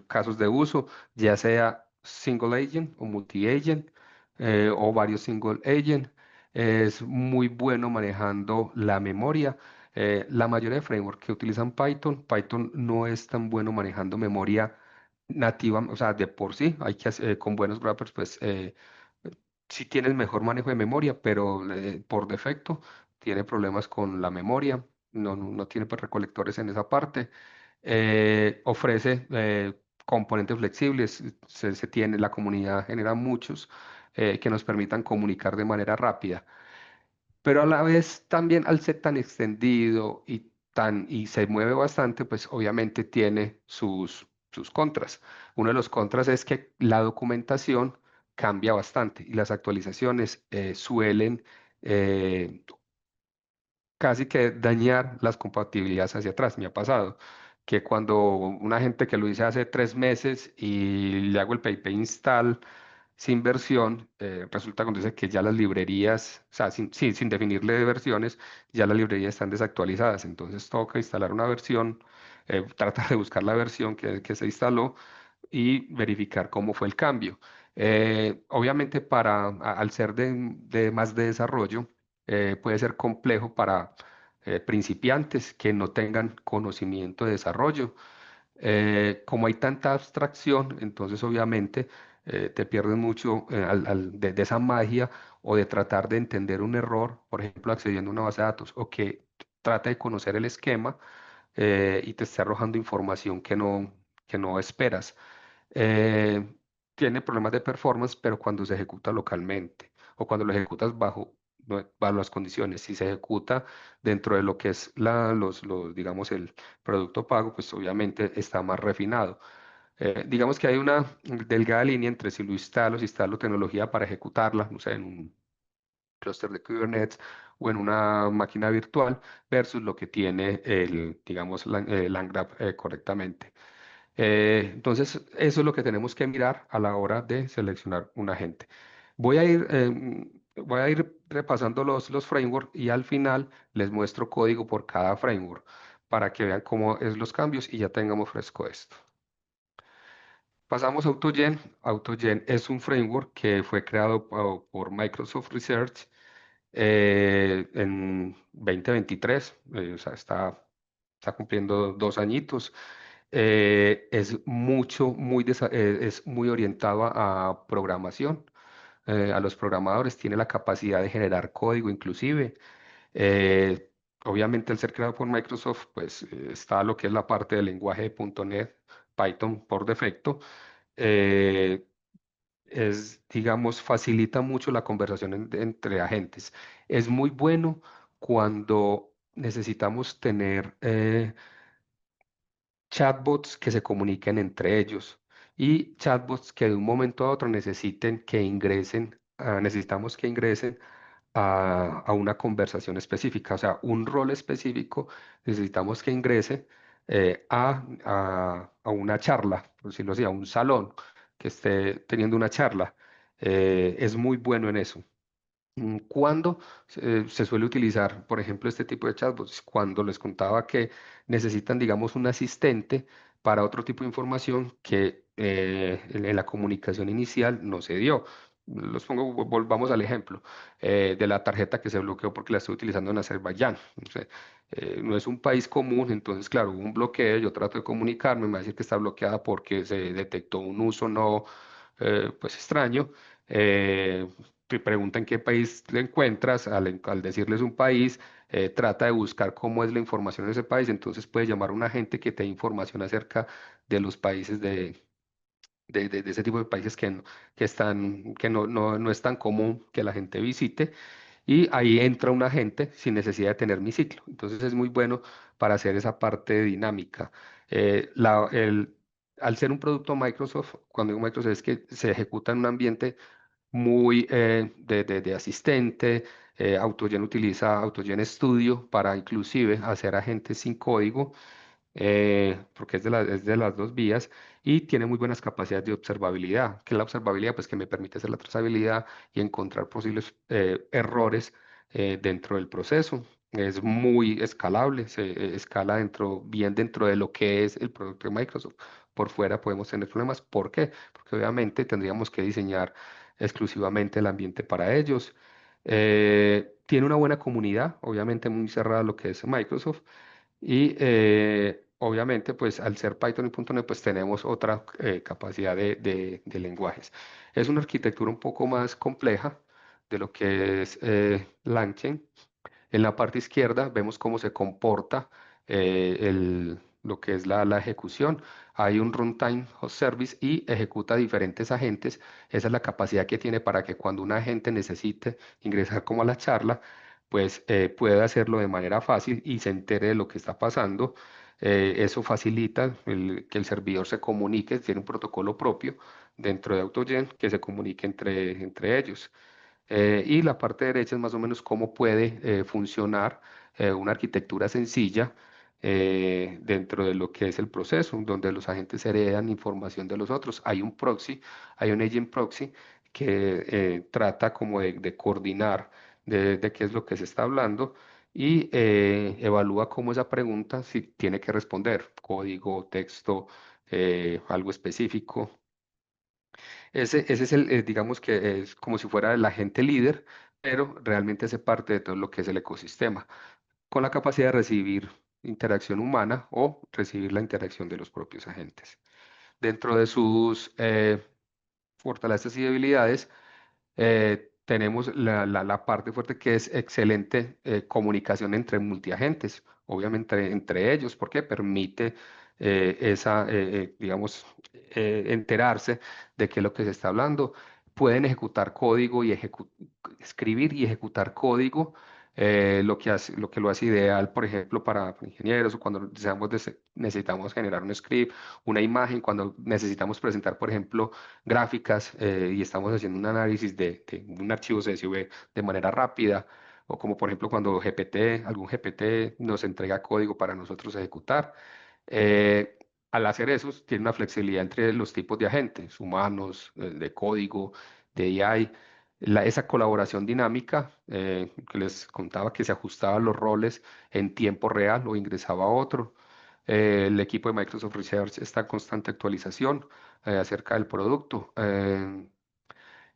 casos de uso, ya sea single agent o multi-agent o varios single agent. Es muy bueno manejando la memoria. La mayoría de frameworks que utilizan Python no es tan bueno manejando memoria nativa, o sea, de por sí, hay que hacer, con buenos wrappers, pues sí tienes mejor manejo de memoria, pero por defecto tiene problemas con la memoria, no tiene pues, recolectores en esa parte. Ofrece componentes flexibles, se tiene, la comunidad genera muchos que nos permitan comunicar de manera rápida. Pero a la vez también al ser tan extendido y se mueve bastante, pues obviamente tiene sus contras. Uno de los contras es que la documentación cambia bastante y las actualizaciones suelen eh, casi que dañar las compatibilidades hacia atrás. Me ha pasado que cuando una gente que lo hice hace 3 meses y le hago el PayPal install sin versión, resulta cuando dice que ya las librerías, o sea, sin definirle versiones, ya las librerías están desactualizadas. Entonces toca instalar una versión, tratar de buscar la versión que se instaló y verificar cómo fue el cambio. Obviamente al ser de más de desarrollo, puede ser complejo para principiantes que no tengan conocimiento de desarrollo. Como hay tanta abstracción, entonces obviamente te pierdes mucho de esa magia o de tratar de entender un error, por ejemplo, accediendo a una base de datos, o que trata de conocer el esquema y te esté arrojando información que no esperas. Eh, Tiene problemas de performance, pero cuando se ejecuta localmente o cuando lo ejecutas bajo las condiciones, si se ejecuta dentro de lo que es digamos, el producto pago, pues obviamente está más refinado. Digamos que hay una delgada línea entre si instalo tecnología para ejecutarla, no sé, en un clúster de Kubernetes o en una máquina virtual versus lo que tiene digamos, LangGraph correctamente. Entonces, eso es lo que tenemos que mirar a la hora de seleccionar un agente. Voy a ir repasando los frameworks y al final les muestro código por cada framework para que vean cómo es los cambios y ya tengamos fresco esto. Pasamos a AutoGen. AutoGen es un framework que fue creado por Microsoft Research en 2023, o sea, está cumpliendo 2 añitos. Es muy orientado a programación, a los programadores, tiene la capacidad de generar código inclusive. Eh, Obviamente al ser creado por Microsoft, pues está lo que es la parte del lenguaje de .NET, Python por defecto. Eh, digamos, facilita mucho la conversación entre agentes. Es muy bueno cuando necesitamos tener chatbots que se comuniquen entre ellos y chatbots que de un momento a otro necesitamos que ingresen a una conversación específica, o sea, un rol específico, necesitamos que ingrese a una charla, por decirlo así, a un salón que esté teniendo una charla. Es muy bueno en eso. ¿Cuándo se suele utilizar, por ejemplo, este tipo de chatbots? Cuando les contaba que necesitan, digamos, un asistente para otro tipo de información que en la comunicación inicial no se dio. Volvamos al ejemplo de la tarjeta que se bloqueó porque la estoy utilizando en Azerbaiyán. O sea, no es un país común, entonces, claro, hubo un bloqueo, yo trato de comunicarme, me va a decir que está bloqueada porque se detectó un uso no, pues extraño. Eh, Te pregunta en qué país te encuentras, al decirles un país, trata de buscar cómo es la información de ese país, entonces puede llamar a un agente que te dé información acerca de los países de ese tipo de países que no es tan común que la gente visite, y ahí entra un agente sin necesidad de tener mi ciclo. Entonces es muy bueno para hacer esa parte dinámica. Al ser un producto Microsoft, cuando digo Microsoft es que se ejecuta en un ambiente muy de asistente. AutoGen utiliza AutoGen Studio para inclusive hacer agentes sin código, porque es de las dos vías y tiene muy buenas capacidades de observabilidad. ¿Qué es la observabilidad? Pues que me permite hacer la trazabilidad y encontrar posibles errores dentro del proceso. Es muy escalable, se escala bien dentro de lo que es el producto de Microsoft. Por fuera podemos tener problemas. ¿Por qué? Porque obviamente tendríamos que diseñar exclusivamente el ambiente para ellos. Tiene una buena comunidad, obviamente muy cerrada a lo que es Microsoft. Y obviamente, pues al ser Python y .NET, pues tenemos otra capacidad de lenguajes. Es una arquitectura un poco más compleja de lo que es LangChain. En la parte izquierda vemos cómo se comporta lo que es la ejecución. Hay un runtime host service y ejecuta diferentes agentes. Esa es la capacidad que tiene para que cuando un agente necesite ingresar como a la charla, pues pueda hacerlo de manera fácil y se entere de lo que está pasando. Eso facilita que el servidor se comunique, tiene un protocolo propio dentro de AutoGen que se comunique entre ellos. Y la parte derecha es más o menos cómo puede funcionar una arquitectura sencilla dentro de lo que es el proceso, donde los agentes heredan información de los otros. Hay un proxy, hay un agent proxy que trata como de coordinar de qué es lo que se está hablando y evalúa cómo esa pregunta si tiene que responder, código, texto, algo específico. Ese es digamos que es como si fuera el agente líder, pero realmente hace parte de todo lo que es el ecosistema, con la capacidad de recibir interacción humana o recibir la interacción de los propios agentes. Dentro de sus fortalezas y debilidades, tenemos la parte fuerte que es excelente comunicación entre multiagentes, obviamente entre ellos, porque permite digamos, enterarse de qué es lo que se está hablando. Pueden ejecutar código y escribir y ejecutar código, lo que lo hace ideal, por ejemplo, para ingenieros o cuando necesitamos generar un script, una imagen, cuando necesitamos presentar, por ejemplo, gráficas y estamos haciendo un análisis de un archivo CSV de manera rápida, o como por ejemplo cuando algún GPT nos entrega código para nosotros ejecutar. Eh, Al hacer eso, tiene una flexibilidad entre los tipos de agentes, humanos, de código, de AI. Esa colaboración dinámica que les contaba que se ajustaba a los roles en tiempo real o ingresaba a otro. El equipo de Microsoft Research está en constante actualización acerca del producto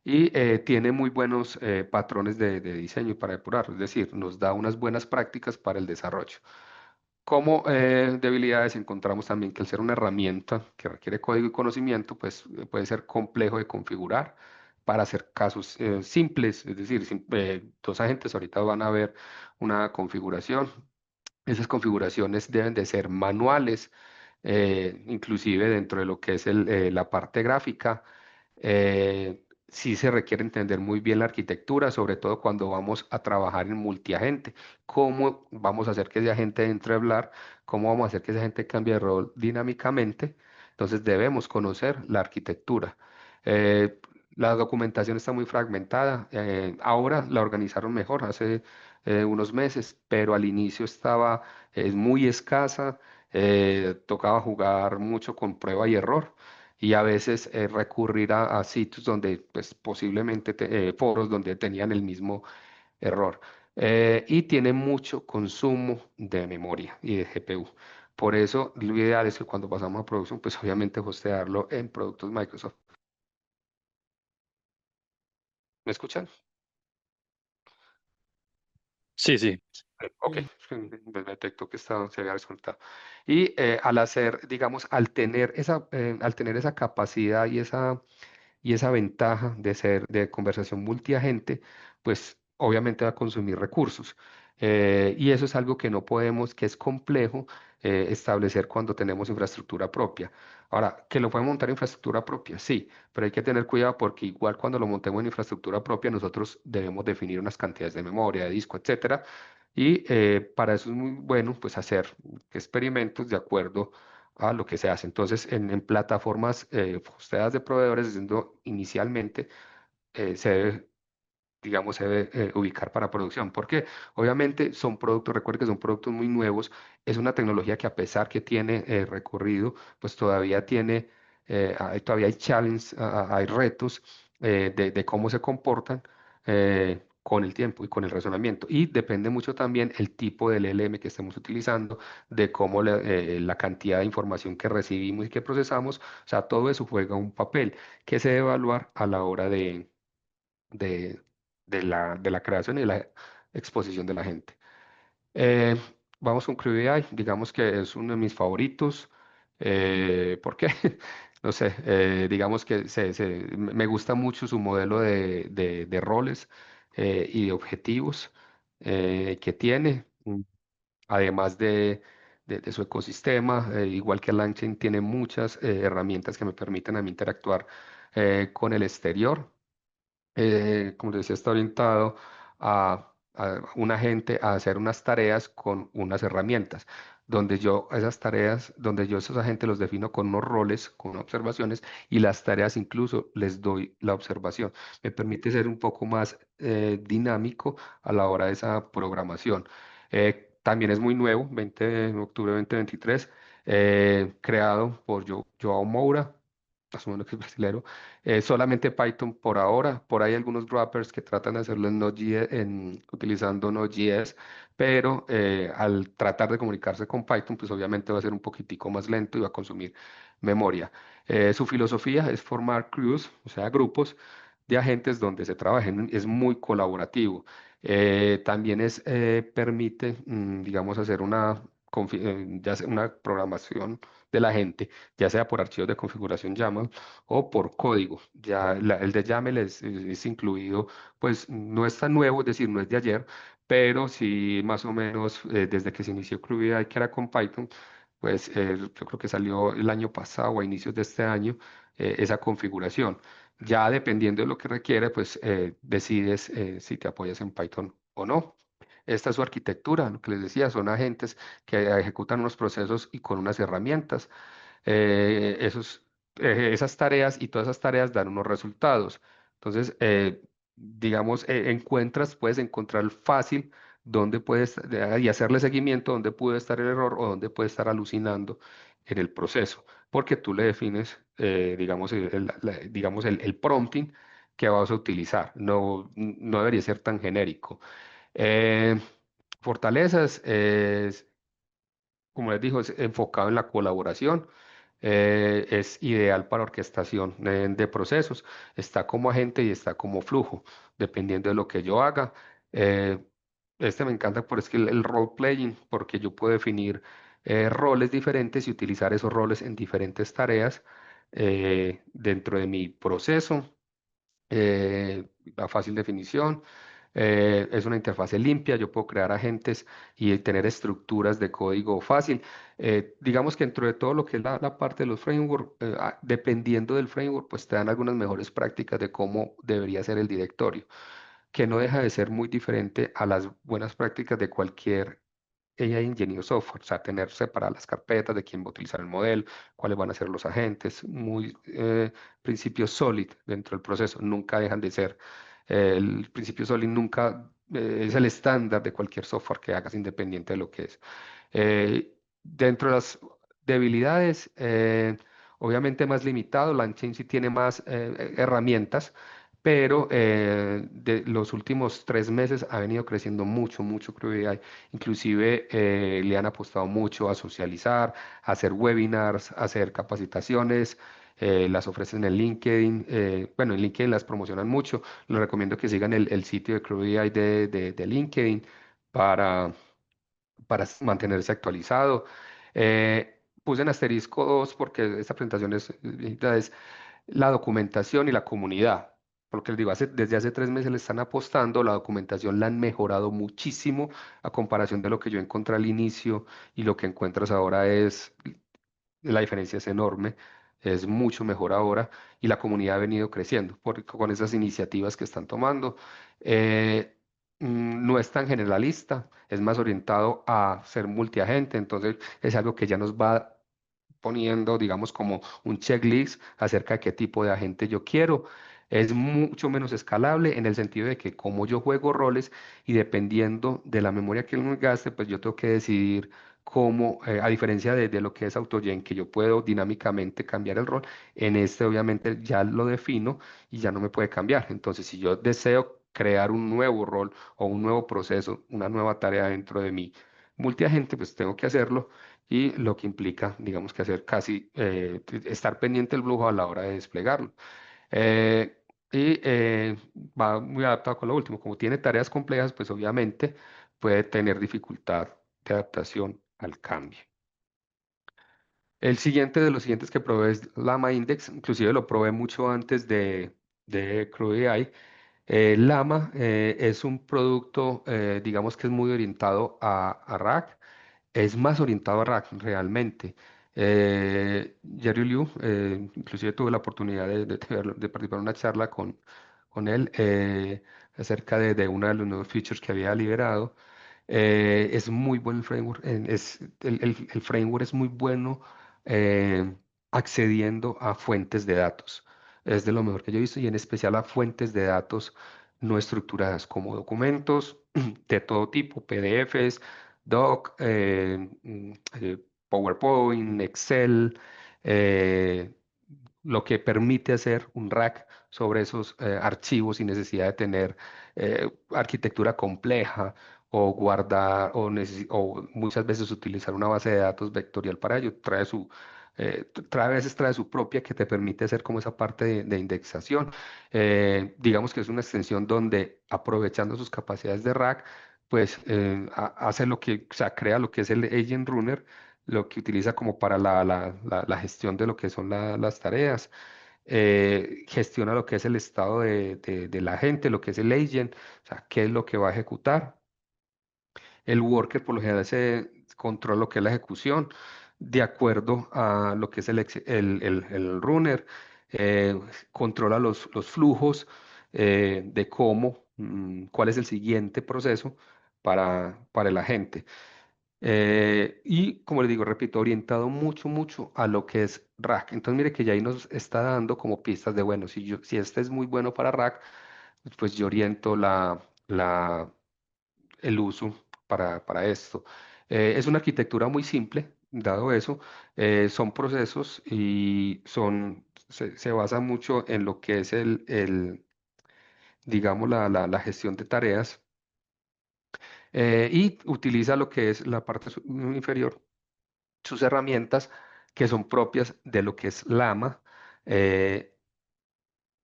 y tiene muy buenos patrones de diseño para depurar, es decir, nos da unas buenas prácticas para el desarrollo. Como debilidades encontramos también que al ser una herramienta que requiere código y conocimiento, pues puede ser complejo de configurar para hacer casos simples, es decir, dos agentes ahorita van a ver una configuración. Esas configuraciones deben de ser manuales, inclusive dentro de lo que es la parte gráfica. Sí se requiere entender muy bien la arquitectura, sobre todo cuando vamos a trabajar en multiagente. ¿Cómo vamos a hacer que ese agente entre a hablar? ¿Cómo vamos a hacer que ese agente cambie de rol dinámicamente? Entonces debemos conocer la arquitectura. Eh, la documentación está muy fragmentada. Ahora la organizaron mejor, hace unos meses, pero al inicio estaba es muy escasa, tocaba jugar mucho con prueba y error y a veces recurrir a sitios donde pues posiblemente foros donde tenían el mismo error. Y tiene mucho consumo de memoria y de GPU. Por eso lo ideal es que cuando pasamos a producción, pues obviamente hostearlo en productos Microsoft. ¿Me escuchan? Sí, sí. Ok, me detectó que se había desconectado. Y digamos, al tener esa capacidad y esa ventaja de ser de conversación multiagente, pues obviamente va a consumir recursos. Y eso es algo que no podemos, que es complejo establecer cuando tenemos infraestructura propia. Ahora, ¿que lo podemos montar en infraestructura propia? Sí, pero hay que tener cuidado porque igual cuando lo montemos en infraestructura propia, nosotros debemos definir unas cantidades de memoria, de disco, etcétera. Y para eso es muy bueno, pues hacer experimentos de acuerdo a lo que se hace. Entonces, en plataformas hosteadas de proveedores, diciendo inicialmente, se debe, digamos, se debe ubicar para producción. Porque obviamente son productos, recuerden que son productos muy nuevos, es una tecnología que a pesar que tiene recorrido, pues todavía hay challenge, hay retos de cómo se comportan con el tiempo y con el razonamiento. Y depende mucho también el tipo del LM que estemos utilizando, de cómo la cantidad de información que recibimos y que procesamos, o sea, todo eso juega un papel que se debe evaluar a la hora de, de la creación y la exposición de la gente. Eh, Vamos con CrewAI, digamos que es uno de mis favoritos. ¿Por qué? No sé, digamos que me gusta mucho su modelo de roles y de objetivos. que tiene. Además de su ecosistema, igual que LangChain, tiene muchas herramientas que me permiten a mí interactuar con el exterior. Como te decía, está orientado a un agente a hacer unas tareas con unas herramientas, donde yo esos agentes los defino con unos roles, con observaciones, y las tareas incluso les doy la observación. Me permite ser un poco más dinámico a la hora de esa programación. También es muy nuevo, 20 de octubre de 2023, creado por Joao Moura, asumiendo que es brasileño. Solamente Python por ahora. Por ahí algunos wrappers que tratan de hacerlo en Node.js, utilizando Node.js, pero al tratar de comunicarse con Python, pues obviamente va a ser un poquitico más lento y va a consumir memoria. Su filosofía es formar crews, o sea, grupos de agentes donde se trabajen. Es muy colaborativo. También permite, digamos, hacer ya sea una programación de la gente, ya sea por archivos de configuración YAML o por código. Ya el de YAML es incluido, pues no es tan nuevo, es decir, no es de ayer, pero sí más o menos desde que se inició CruDI, que era con Python, pues yo creo que salió el año pasado o a inicios de este año esa configuración. Ya dependiendo de lo que requiere, pues decides si te apoyas en Python o no. Esta es su arquitectura, lo que les decía, son agentes que ejecutan unos procesos y con unas herramientas esos, esas tareas y todas esas tareas dan unos resultados. Entonces, digamos, puedes encontrar fácil dónde puedes y hacerle seguimiento, dónde puede estar el error o dónde puede estar alucinando en el proceso, porque tú le defines, digamos, el prompting que vas a utilizar. No debería ser tan genérico. Eh, Fortalezas como les digo, es enfocado en la colaboración. Es ideal para orquestación de procesos. Está como agente y está como flujo, dependiendo de lo que yo haga. Eh, este me encanta porque es que el role playing, porque yo puedo definir roles diferentes y utilizar esos roles en diferentes tareas dentro de mi proceso. La fácil definición. Es una interfase limpia, yo puedo crear agentes y tener estructuras de código fácil. Digamos que dentro de todo lo que es la parte de los frameworks, dependiendo del framework, pues te dan algunas mejores prácticas de cómo debería ser el directorio, que no deja de ser muy diferente a las buenas prácticas de cualquier AI Engineer Software, o sea, tener separadas las carpetas de quién va a utilizar el modelo, cuáles van a ser los agentes, muy principios SOLID dentro del proceso, nunca dejan de ser. El principio SOLID nunca es el estándar de cualquier software que hagas independiente de lo que es. Dentro de las debilidades, obviamente más limitado, LangChain sí tiene más herramientas, pero de los últimos 3 meses ha venido creciendo mucho, mucho CrewAI. Inclusive le han apostado mucho a socializar, a hacer webinars, a hacer capacitaciones. Las ofrecen en LinkedIn. Bueno, en LinkedIn las promocionan mucho. Les recomiendo que sigan el sitio de CrewAI de LinkedIn para mantenerse actualizado. Puse en asterisco 2 porque esta presentación es la documentación y la comunidad. Porque les digo, desde hace 3 meses le están apostando, la documentación la han mejorado muchísimo a comparación de lo que yo encontré al inicio y lo que encuentras ahora la diferencia es enorme, es mucho mejor ahora y la comunidad ha venido creciendo con esas iniciativas que están tomando. Eh, no es tan generalista, es más orientado a ser multiagente, entonces es algo que ya nos va poniendo, digamos, como un checklist acerca de qué tipo de agente yo quiero. Es mucho menos escalable en el sentido de que como yo juego roles y dependiendo de la memoria que él me gaste, pues yo tengo que decidir cómo, a diferencia de lo que es AutoGen, que yo puedo dinámicamente cambiar el rol, en este obviamente ya lo defino y ya no me puede cambiar. Entonces, si yo deseo crear un nuevo rol o un nuevo proceso, una nueva tarea dentro de mi multiagente, pues tengo que hacerlo y lo que implica, digamos que hacer casi, estar pendiente del flujo a la hora de desplegarlo. Eh, Va muy adaptado con lo último. Como tiene tareas complejas, pues obviamente puede tener dificultad de adaptación al cambio. El siguiente de los siguientes que probé es Llama Index, inclusive lo probé mucho antes de CrewAI. Llama es un producto, digamos que es muy orientado a RAG, es más orientado a RAG realmente. Jerry Liu, inclusive tuve la oportunidad de participar en una charla con él acerca de uno de los nuevos features que había liberado. Es muy buen el framework, el framework es muy bueno eh, accediendo a fuentes de datos. Es de lo mejor que yo he visto y en especial a fuentes de datos no estructuradas como documentos de todo tipo, PDFs, Doc, PowerPoint, Excel, eh, lo que permite hacer un rack sobre esos archivos sin necesidad de tener arquitectura compleja o guardar o muchas veces utilizar una base de datos vectorial para ello. A veces trae su propia que te permite hacer como esa parte de indexación. Digamos que es una extensión donde aprovechando sus capacidades de rack, pues hace lo que, o sea, crea lo que es el Agent Runner, lo que utiliza como para la gestión de lo que son las tareas, gestiona lo que es el estado de la gente, lo que es el agent, o sea, qué es lo que va a ejecutar. El worker por lo general se controla lo que es la ejecución de acuerdo a lo que es el runner, eh, controla los flujos de cómo, cuál es el siguiente proceso para el agente. Y como les digo, repito, orientado mucho, mucho a lo que es rack. Entonces, mire que ya ahí nos está dando como pistas de, bueno, si este es muy bueno para rack, pues yo oriento el uso para esto. Es una arquitectura muy simple, dado eso. Son procesos y se basa mucho en lo que es digamos, la gestión de tareas y utiliza lo que es la parte inferior sus herramientas que son propias de lo que es Llama, eh,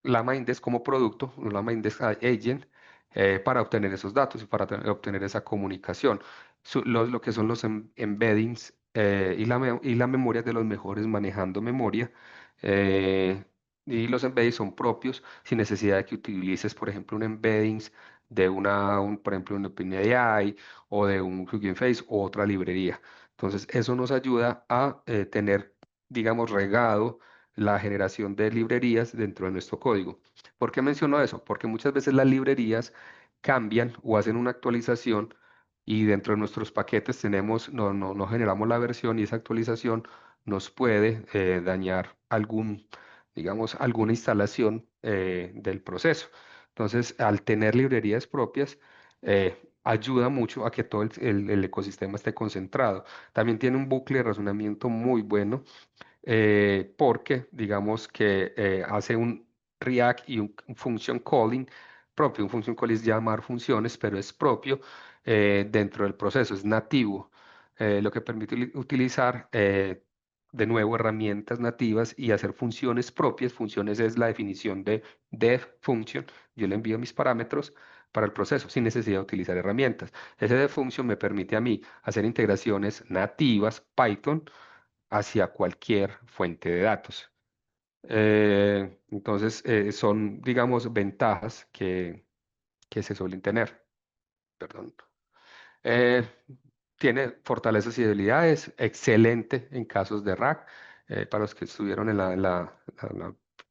Llama Index como producto, un Llama Index Agent, para obtener esos datos y para obtener esa comunicación. Lo que son los embeddings y la memoria de los mejores manejando memoria. eh, y los embeddings son propios sin necesidad de que utilices, por ejemplo, un embeddings de por ejemplo, un OpenAI o de un Hugging Face o otra librería. Entonces, eso nos ayuda a tener, digamos, regado la generación de librerías dentro de nuestro código. ¿Por qué menciono eso? Porque muchas veces las librerías cambian o hacen una actualización y dentro de nuestros paquetes no generamos la versión y esa actualización nos puede dañar digamos, alguna instalación del proceso. Entonces, al tener librerías propias, ayuda mucho a que todo el ecosistema esté concentrado. También tiene un bucle de razonamiento muy bueno porque digamos que hace un React y un function calling propio. Un function call es llamar funciones, pero es propio dentro del proceso, es nativo, lo que permite utilizar de nuevo herramientas nativas y hacer funciones propias. Funciones es la definición de def function. Yo le envío mis parámetros para el proceso sin necesidad de utilizar herramientas. Ese def function me permite a mí hacer integraciones nativas Python hacia cualquier fuente de datos. Entonces, son, digamos, ventajas que se suelen tener. Perdón. Eh, Tiene fortalezas y debilidades, excelente en casos de RAG. Para los que estuvieron en la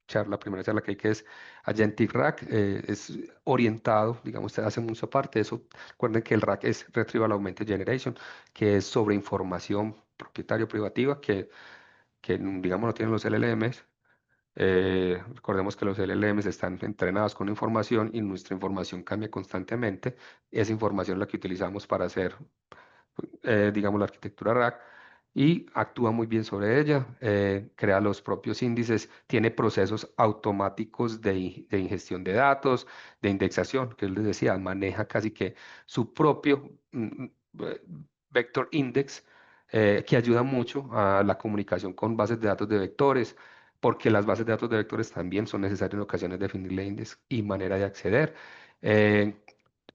charla, primera charla que hay, que es Agentic RAG, es orientado, digamos, se hace mucha parte de eso. Recuerden que el RAG es Retrieval Augmented Generation, que es sobre información propietario-privativa que digamos no tienen los LLMs. Recordemos que los LLMs están entrenados con información y nuestra información cambia constantemente. Esa información es la que utilizamos para hacer, digamos, la arquitectura RAG y actúa muy bien sobre ella, crea los propios índices, tiene procesos automáticos de ingestión de datos, de indexación, que les decía, maneja casi que su propio vector index, que ayuda mucho a la comunicación con bases de datos de vectores, porque las bases de datos de vectores también son necesarias en ocasiones definirle índice y manera de acceder. Eh,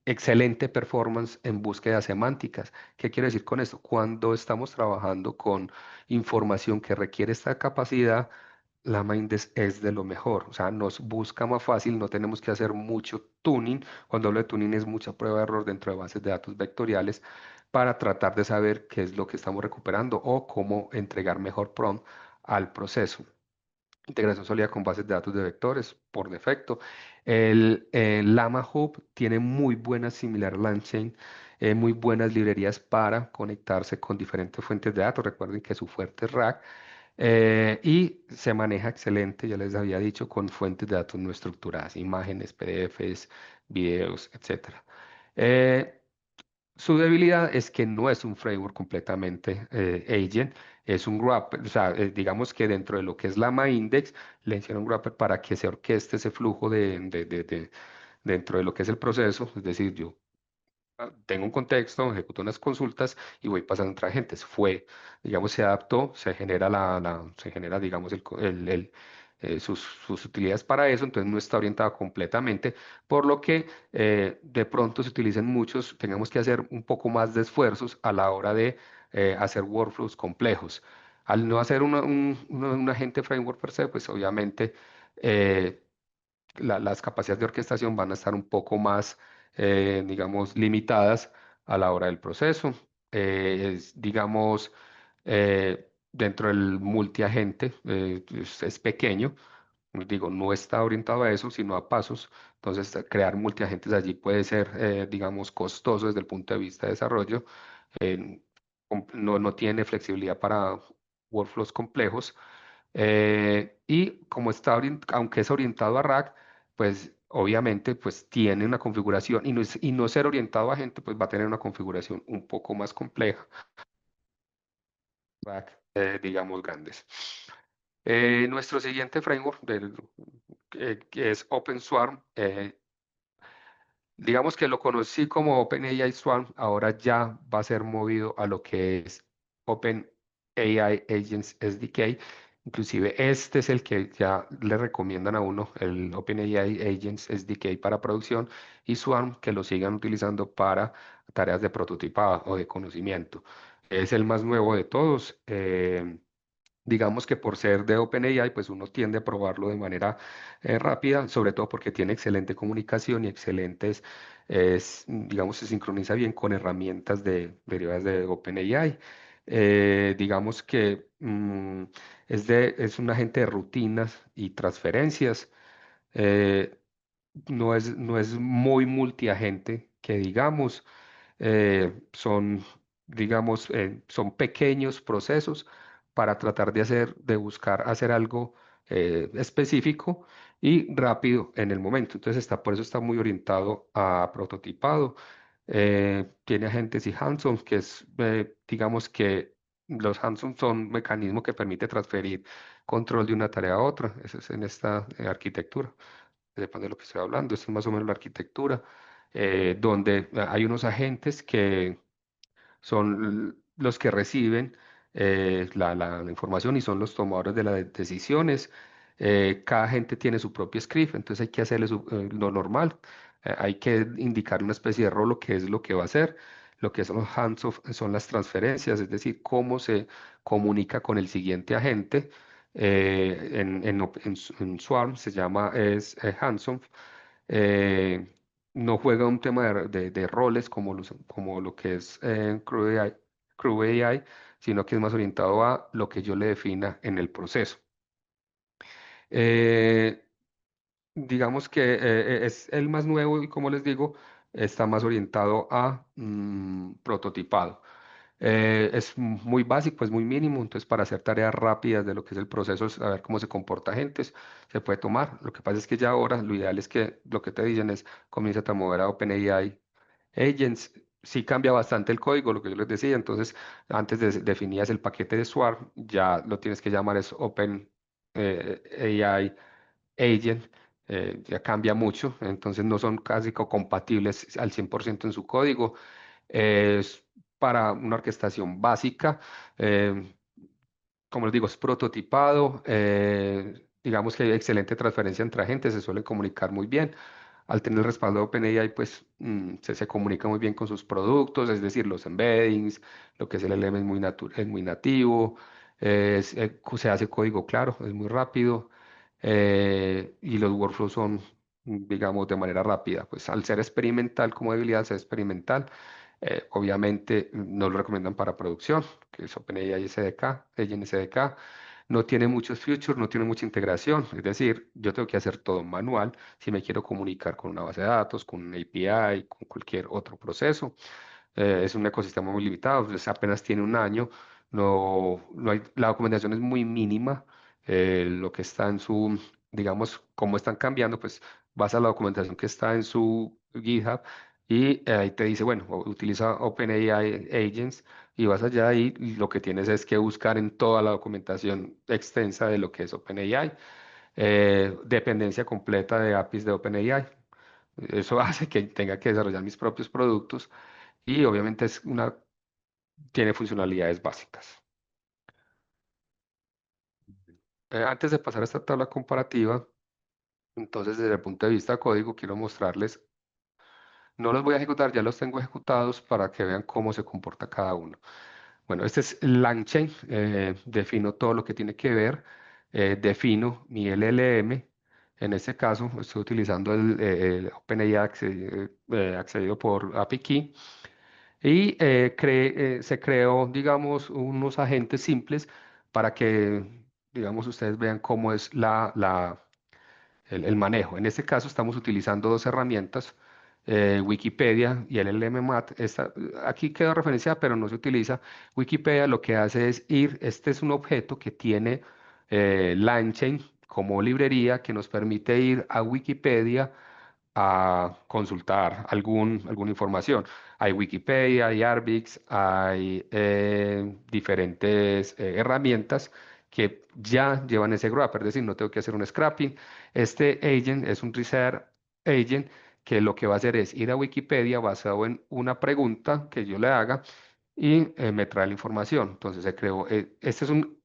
Excelente performance en búsquedas semánticas. ¿Qué quiero decir con esto? Cuando estamos trabajando con información que requiere esta capacidad, Llama Index es de lo mejor, o sea, nos busca más fácil, no tenemos que hacer mucho tuning. Cuando hablo de tuning es mucha prueba de error dentro de bases de datos vectoriales para tratar de saber qué es lo que estamos recuperando o cómo entregar mejor prompt al proceso. Integración sólida con bases de datos de vectores por defecto. El Llama Hub tiene muy buenas, similar a LangChain, muy buenas librerías para conectarse con diferentes fuentes de datos. Recuerden que su fuerte es RAG, y se maneja excelente, ya les había dicho, con fuentes de datos no estructuradas, imágenes, PDFs, videos, etcétera. Eh, Su debilidad es que no es un framework completamente agent, es un wrapper, o sea, digamos que dentro de lo que es Llama Index, le hicieron un wrapper para que se orqueste ese flujo dentro de lo que es el proceso, es decir, yo tengo un contexto, ejecuto unas consultas y voy pasando entre agentes. Digamos, se adaptó, se genera se genera, digamos, sus utilidades para eso, entonces no está orientado completamente, por lo que de pronto se utilizan muchos, tengamos que hacer un poco más de esfuerzos a la hora de hacer workflows complejos. Al no hacer un agente framework per se, pues obviamente eh, las capacidades de orquestación van a estar un poco más, digamos, limitadas a la hora del proceso. Digamos, dentro del multiagente, es pequeño, digo, no está orientado a eso, sino a pasos. Entonces, crear multiagentes allí puede ser, digamos, costoso desde el punto de vista de desarrollo. eh, no tiene flexibilidad para workflows complejos. Y como aunque es orientado a rack, pues obviamente pues tiene una configuración y no ser orientado a gente, pues va a tener una configuración un poco más compleja, rack, digamos, grandes. Nuestro siguiente framework que es OpenSwarm, digamos que lo conocí como OpenAI Swarm, ahora ya va a ser movido a lo que es OpenAI Agents SDK. Inclusive este es el que ya le recomiendan a uno, el OpenAI Agents SDK para producción, y Swarm que lo sigan utilizando para tareas de prototipado o de conocimiento. Es el más nuevo de todos. Digamos que por ser de OpenAI, pues uno tiende a probarlo de manera rápida, sobre todo porque tiene excelente comunicación y excelentes, digamos, se sincroniza bien con herramientas derivadas de OpenAI. Digamos que es un agente de rutinas y transferencias. eh, no es muy multiagente, que digamos, son, digamos, son pequeños procesos para tratar de buscar hacer algo específico y rápido en el momento. Entonces por eso está muy orientado a prototipado. Tiene agentes y handsome, que es, digamos que los handsome son mecanismos que permite transferir control de una tarea a otra. Eso es en esta arquitectura. Depende de lo que estoy hablando. Esto es más o menos la arquitectura, donde hay unos agentes que son los que reciben la información y son los tomadores de las decisiones. Cada agente tiene su propio script, entonces hay que hacerle lo normal. Hay que indicar una especie de rol, lo que es lo que va a hacer. Lo que son los hands-off son las transferencias, es decir, cómo se comunica con el siguiente agente. En Swarm se llama hands-off. Eh, no juega un tema de roles como lo que es Crew AI, sino que es más orientado a lo que yo le defina en el proceso. Eh, digamos que es el más nuevo y como les digo, está más orientado a prototipado. Es muy básico, es muy mínimo, entonces para hacer tareas rápidas de lo que es el proceso, saber cómo se comporta agentes, se puede tomar. Lo que pasa es que ya ahora lo ideal es que lo que te dicen es comienza a mover a OpenAI Agents. Sí cambia bastante el código, lo que yo les decía, entonces antes definías el paquete de Swarm, ya lo tienes que llamar es OpenAI Agent, ya cambia mucho, entonces no son casi compatibles al 100% en su código. Es para una orquestación básica. eh, Como les digo, es prototipado. Digamos que hay excelente transferencia entre agentes, se suelen comunicar muy bien. Al tener el respaldo de OpenAI, pues se comunica muy bien con sus productos, es decir, los embeddings, lo que es el LLM es muy nativo. se hace código claro, es muy rápido, y los workflows son, digamos, de manera rápida. Pues al ser experimental, como debilidad, ser experimental, obviamente no lo recomiendan para producción, que es OpenAI SDK, Agent SDK. No tiene muchos features, no tiene mucha integración. Es decir, yo tengo que hacer todo manual si me quiero comunicar con una base de datos, con un API, con cualquier otro proceso. Es un ecosistema muy limitado, pues apenas tiene un año, no hay, la documentación es muy mínima, lo que está en su, digamos, cómo están cambiando, pues vas a la documentación que está en su GitHub y ahí te dice, bueno, utiliza OpenAI Agents y vas allá y lo que tienes es que buscar en toda la documentación extensa de lo que es OpenAI, dependencia completa de APIs de OpenAI. Eso hace que tenga que desarrollar mis propios productos y obviamente tiene funcionalidades básicas. Antes de pasar a esta tabla comparativa, entonces desde el punto de vista de código, quiero mostrarles, no los voy a ejecutar, ya los tengo ejecutados para que vean cómo se comporta cada uno. Bueno, este es LangChain, defino todo lo que tiene que ver, defino mi LLM. En este caso, estoy utilizando el OpenAI accedido por API Key. Y se creó, digamos, unos agentes simples para que, digamos, ustedes vean cómo es el manejo. En este caso estamos utilizando dos herramientas, Wikipedia y el LLMMAT. Aquí quedó referenciada, pero no se utiliza. Wikipedia lo que hace es este es un objeto que tiene LangChain como librería que nos permite ir a Wikipedia a consultar alguna información. Hay Wikipedia, hay Arbix, hay diferentes herramientas que ya llevan ese wrapper, es decir, no tengo que hacer un scrapping. Este agent es un research agent que lo que va a hacer es ir a Wikipedia basado en una pregunta que yo le haga y me trae la información. Entonces se creó, este es un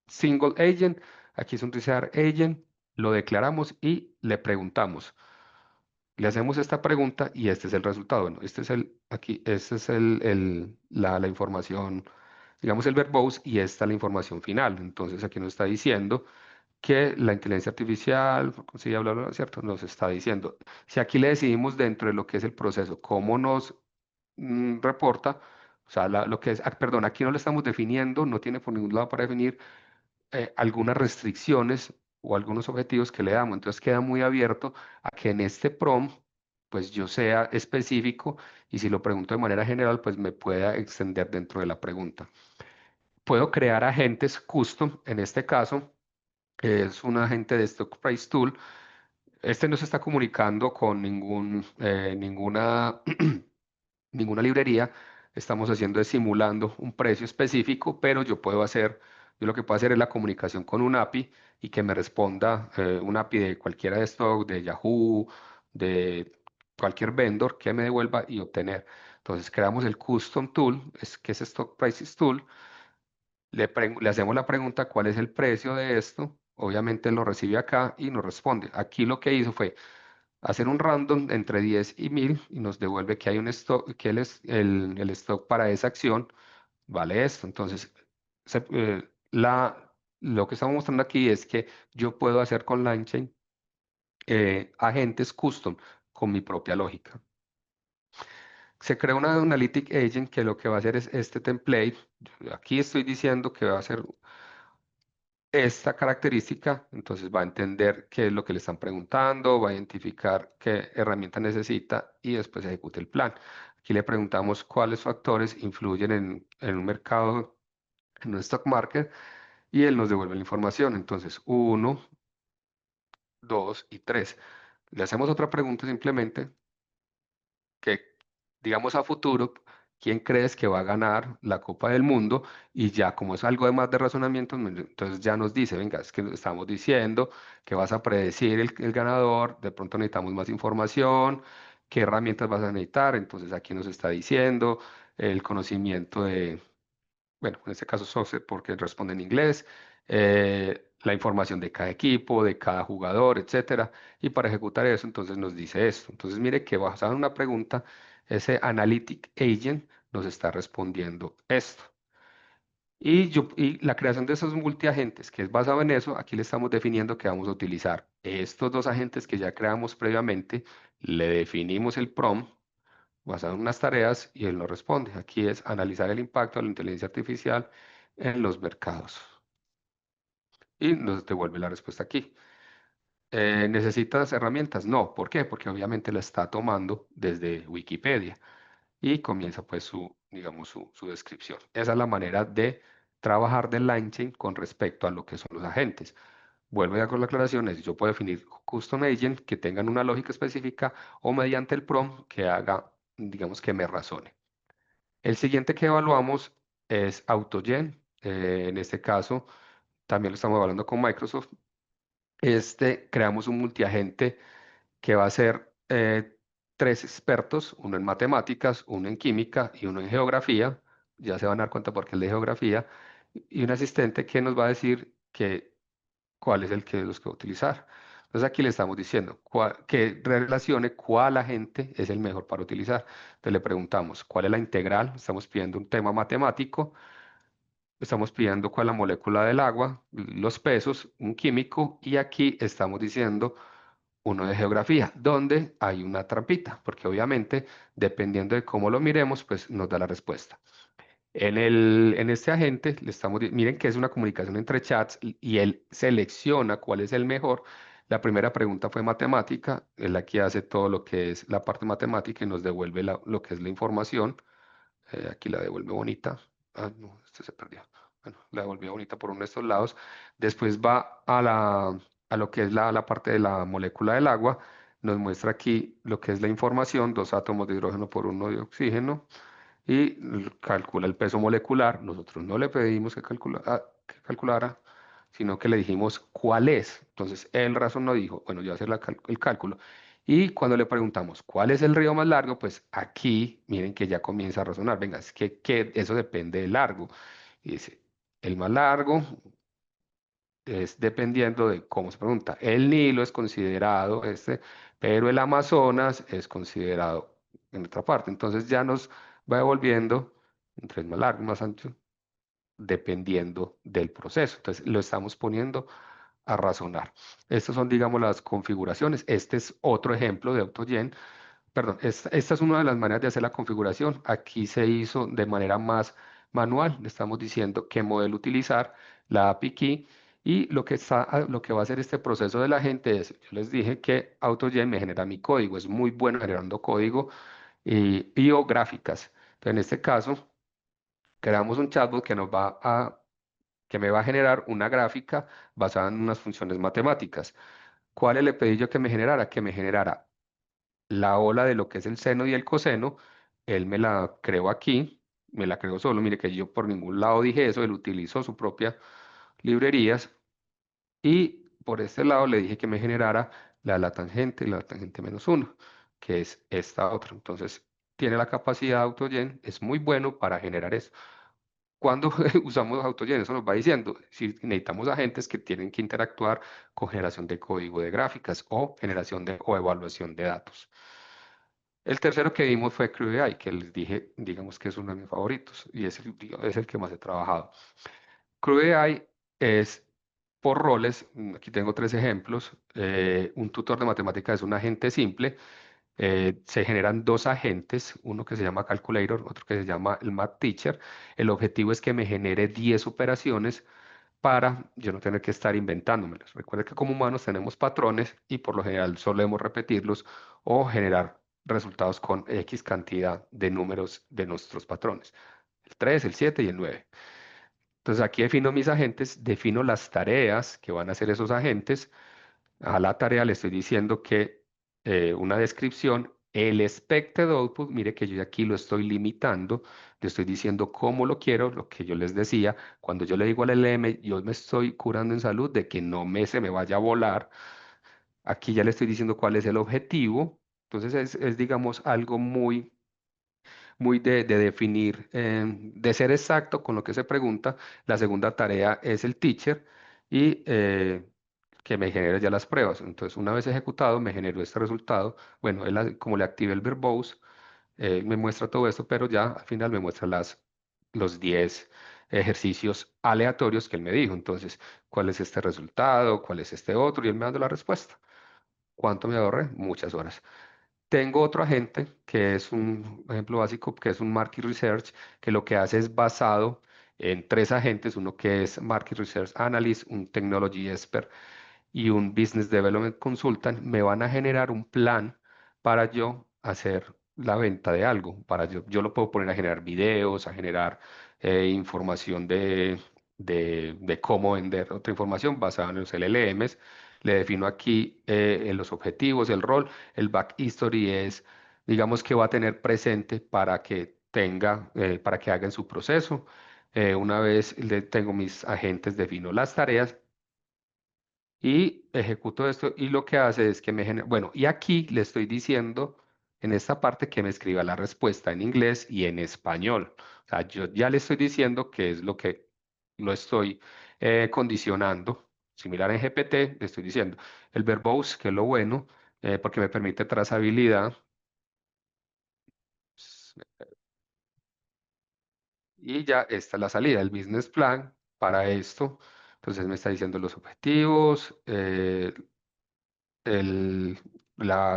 single agent, aquí es un research agent, lo declaramos y le preguntamos. Le hacemos esta pregunta y este es el resultado. Bueno, este es la información, digamos el verbose y esta la información final. Entonces aquí nos está diciendo que la inteligencia artificial, sí, bla, bla, bla, ¿cierto? Nos está diciendo, si aquí le decidimos dentro de lo que es el proceso, cómo nos reporta, o sea, lo que es, perdón, aquí no lo estamos definiendo, no tiene por ningún lado para definir algunas restricciones o algunos objetivos que le damos. Entonces queda muy abierto a que en este prompt, pues yo sea específico y si lo pregunto de manera general, pues me pueda extender dentro de la pregunta. Puedo crear agentes custom, en este caso es un agente de Stock Price Tool. Este no se está comunicando con ninguna ninguna librería, estamos haciendo es simulando un precio específico, pero yo lo que puedo hacer es la comunicación con un API y que me responda un API de cualquiera de estos, de Yahoo, de cualquier vendor que me devuelva y obtener. Entonces creamos el custom tool, que es Stock Prices Tool, le hacemos la pregunta cuál es el precio de esto, obviamente lo recibe acá y nos responde. Aquí lo que hizo fue hacer un random entre 10 y 1000 y nos devuelve que hay un stock, que el stock para esa acción vale esto. Entonces, lo que estamos mostrando aquí es que yo puedo hacer con LangChain agentes custom con mi propia lógica. Se crea una Analytic Agent que lo que va a hacer es este template. Aquí estoy diciendo que va a ser esta característica, entonces va a entender qué es lo que le están preguntando, va a identificar qué herramienta necesita y después ejecuta el plan. Aquí le preguntamos cuáles factores influyen en un mercado, en un stock market, y él nos devuelve la información. Entonces, uno, 2 y 3. Le hacemos otra pregunta simplemente que, digamos a futuro, ¿quién crees que va a ganar la Copa del Mundo? Y ya como es algo de más de razonamiento, entonces ya nos dice, venga, es que estamos diciendo que vas a predecir el ganador, de pronto necesitamos más información, qué herramientas vas a necesitar, entonces aquí nos está diciendo el conocimiento de, bueno, en este caso Software porque responde en inglés, la información de cada equipo, de cada jugador, etcétera. Y para ejecutar eso, entonces nos dice esto. Entonces, mire que basado en una pregunta, ese Analytic Agent nos está respondiendo esto. Y la creación de esos multiagentes, que es basado en eso, aquí le estamos definiendo que vamos a utilizar estos dos agentes que ya creamos previamente, le definimos el prompt basado en unas tareas y él nos responde. Aquí es analizar el impacto de la inteligencia artificial en los mercados. Y nos devuelve la respuesta aquí. ¿Necesitas herramientas? No. ¿Por qué? Porque obviamente la está tomando desde Wikipedia y comienza pues digamos, su descripción. Esa es la manera de trabajar del LangChain con respecto a lo que son los agentes. Vuelvo ya con la aclaración, es yo puedo definir custom agent que tengan una lógica específica o mediante el prompt que haga, digamos, que me razone. El siguiente que evaluamos es AutoGen. En este caso, también lo estamos evaluando con Microsoft. Creamos un multiagente que va a ser tres expertos, uno en matemáticas, uno en química y uno en geografía. Ya se van a dar cuenta porque es de geografía. Y un asistente que nos va a decir cuál es el que los que va a utilizar. Entonces aquí le estamos diciendo que relacione cuál agente es el mejor para utilizar. Entonces le preguntamos cuál es la integral. Estamos pidiendo un tema matemático. Estamos pidiendo cuál es la molécula del agua, los pesos, un químico, y aquí estamos diciendo uno de geografía, donde hay una trampita, porque obviamente, dependiendo de cómo lo miremos, pues nos da la respuesta. En este agente, miren que es una comunicación entre chats y él selecciona cuál es el mejor. La primera pregunta fue matemática, él aquí hace todo lo que es la parte matemática y nos devuelve lo que es la información. Aquí la devuelve bonita. Ah, no, este se perdió. Bueno, la devolvió bonita por uno de estos lados. Después va a lo que es la parte de la molécula del agua. Nos muestra aquí lo que es la información, dos átomos de hidrógeno por uno de oxígeno. Y calcula el peso molecular. Nosotros no le pedimos que calculara, sino que le dijimos cuál es. Entonces, él razonó, dijo, bueno, yo voy a hacer el cálculo. Y cuando le preguntamos cuál es el río más largo, pues aquí miren que ya comienza a razonar. Venga, es que eso depende del largo. Y dice, el más largo es dependiendo de cómo se pregunta. El Nilo es considerado pero el Amazonas es considerado en otra parte. Entonces ya nos va devolviendo entre el más largo y más ancho, dependiendo del proceso. Entonces lo estamos poniendo a razonar. Estas son, digamos, las configuraciones. Este es otro ejemplo de AutoGen. Perdón, esta es una de las maneras de hacer la configuración. Aquí se hizo de manera más manual. Le estamos diciendo qué modelo utilizar, la API key, y lo que va a hacer este proceso de la gente es, yo les dije que AutoGen me genera mi código, es muy bueno generando código y o gráficas. Entonces, en este caso, creamos un chatbot que me va a generar una gráfica basada en unas funciones matemáticas. ¿Cuáles le pedí yo que me generara? Que me generara la ola de lo que es el seno y el coseno. Él me la creó aquí, me la creó solo. Mire que yo por ningún lado dije eso, él utilizó su propia librerías. Y por este lado le dije que me generara la tangente y la tangente menos uno, que es esta otra. Entonces, tiene la capacidad de AutoGen, es muy bueno para generar eso. Cuando usamos AutoGen, eso nos va diciendo si necesitamos agentes que tienen que interactuar con generación de código de gráficas o generación o evaluación de datos. El tercero que vimos fue CrewAI, que les dije, digamos que es uno de mis favoritos y es el que más he trabajado. CrewAI es por roles. Aquí tengo tres ejemplos. Un tutor de matemáticas es un agente simple. Se generan dos agentes, uno que se llama Calculator, otro que se llama el Math Teacher. El objetivo es que me genere 10 operaciones para yo no tener que estar inventándomelas. Recuerda que como humanos tenemos patrones y por lo general solemos repetirlos o generar resultados con X cantidad de números de nuestros patrones. El 3, el 7 y el 9. Entonces aquí defino mis agentes, defino las tareas que van a hacer esos agentes. A la tarea le estoy diciendo que una descripción, el expected output, mire que yo ya aquí lo estoy limitando, le estoy diciendo cómo lo quiero, lo que yo les decía, cuando yo le digo al LM, yo me estoy curando en salud de que no se me vaya a volar. Aquí ya le estoy diciendo cuál es el objetivo. Entonces digamos, algo muy de definir, de ser exacto con lo que se pregunta. La segunda tarea es el teacher y que me genere ya las pruebas. Entonces, una vez ejecutado, me generó este resultado. Bueno, como le activé el verbose, me muestra todo esto, pero ya al final me muestra los 10 ejercicios aleatorios que él me dijo. Entonces, ¿cuál es este resultado? ¿Cuál es este otro? Y él me dando la respuesta. ¿Cuánto me ahorré? Muchas horas. Tengo otro agente que es un ejemplo básico, que es un Market Research, que lo que hace es basado en tres agentes, uno que es Market Research Analyst, un Technology Expert y un Business Development Consultant, me van a generar un plan para yo hacer la venta de algo. Yo lo puedo poner a generar videos, a generar información de cómo vender otra información basada en los LLMs. Le defino aquí en los objetivos, el rol, el back history es, digamos que va a tener presente para que tenga, para que hagan su proceso. Una vez le tengo mis agentes, defino las tareas y ejecuto esto y lo que hace es que me genera, bueno, y aquí le estoy diciendo en esta parte que me escriba la respuesta en inglés y en español. O sea, yo ya le estoy diciendo que es lo que lo estoy condicionando. Similar en GPT, le estoy diciendo el verbose, que es lo bueno, porque me permite trazabilidad. Y ya esta es la salida, el business plan para esto. Entonces me está diciendo los objetivos, el,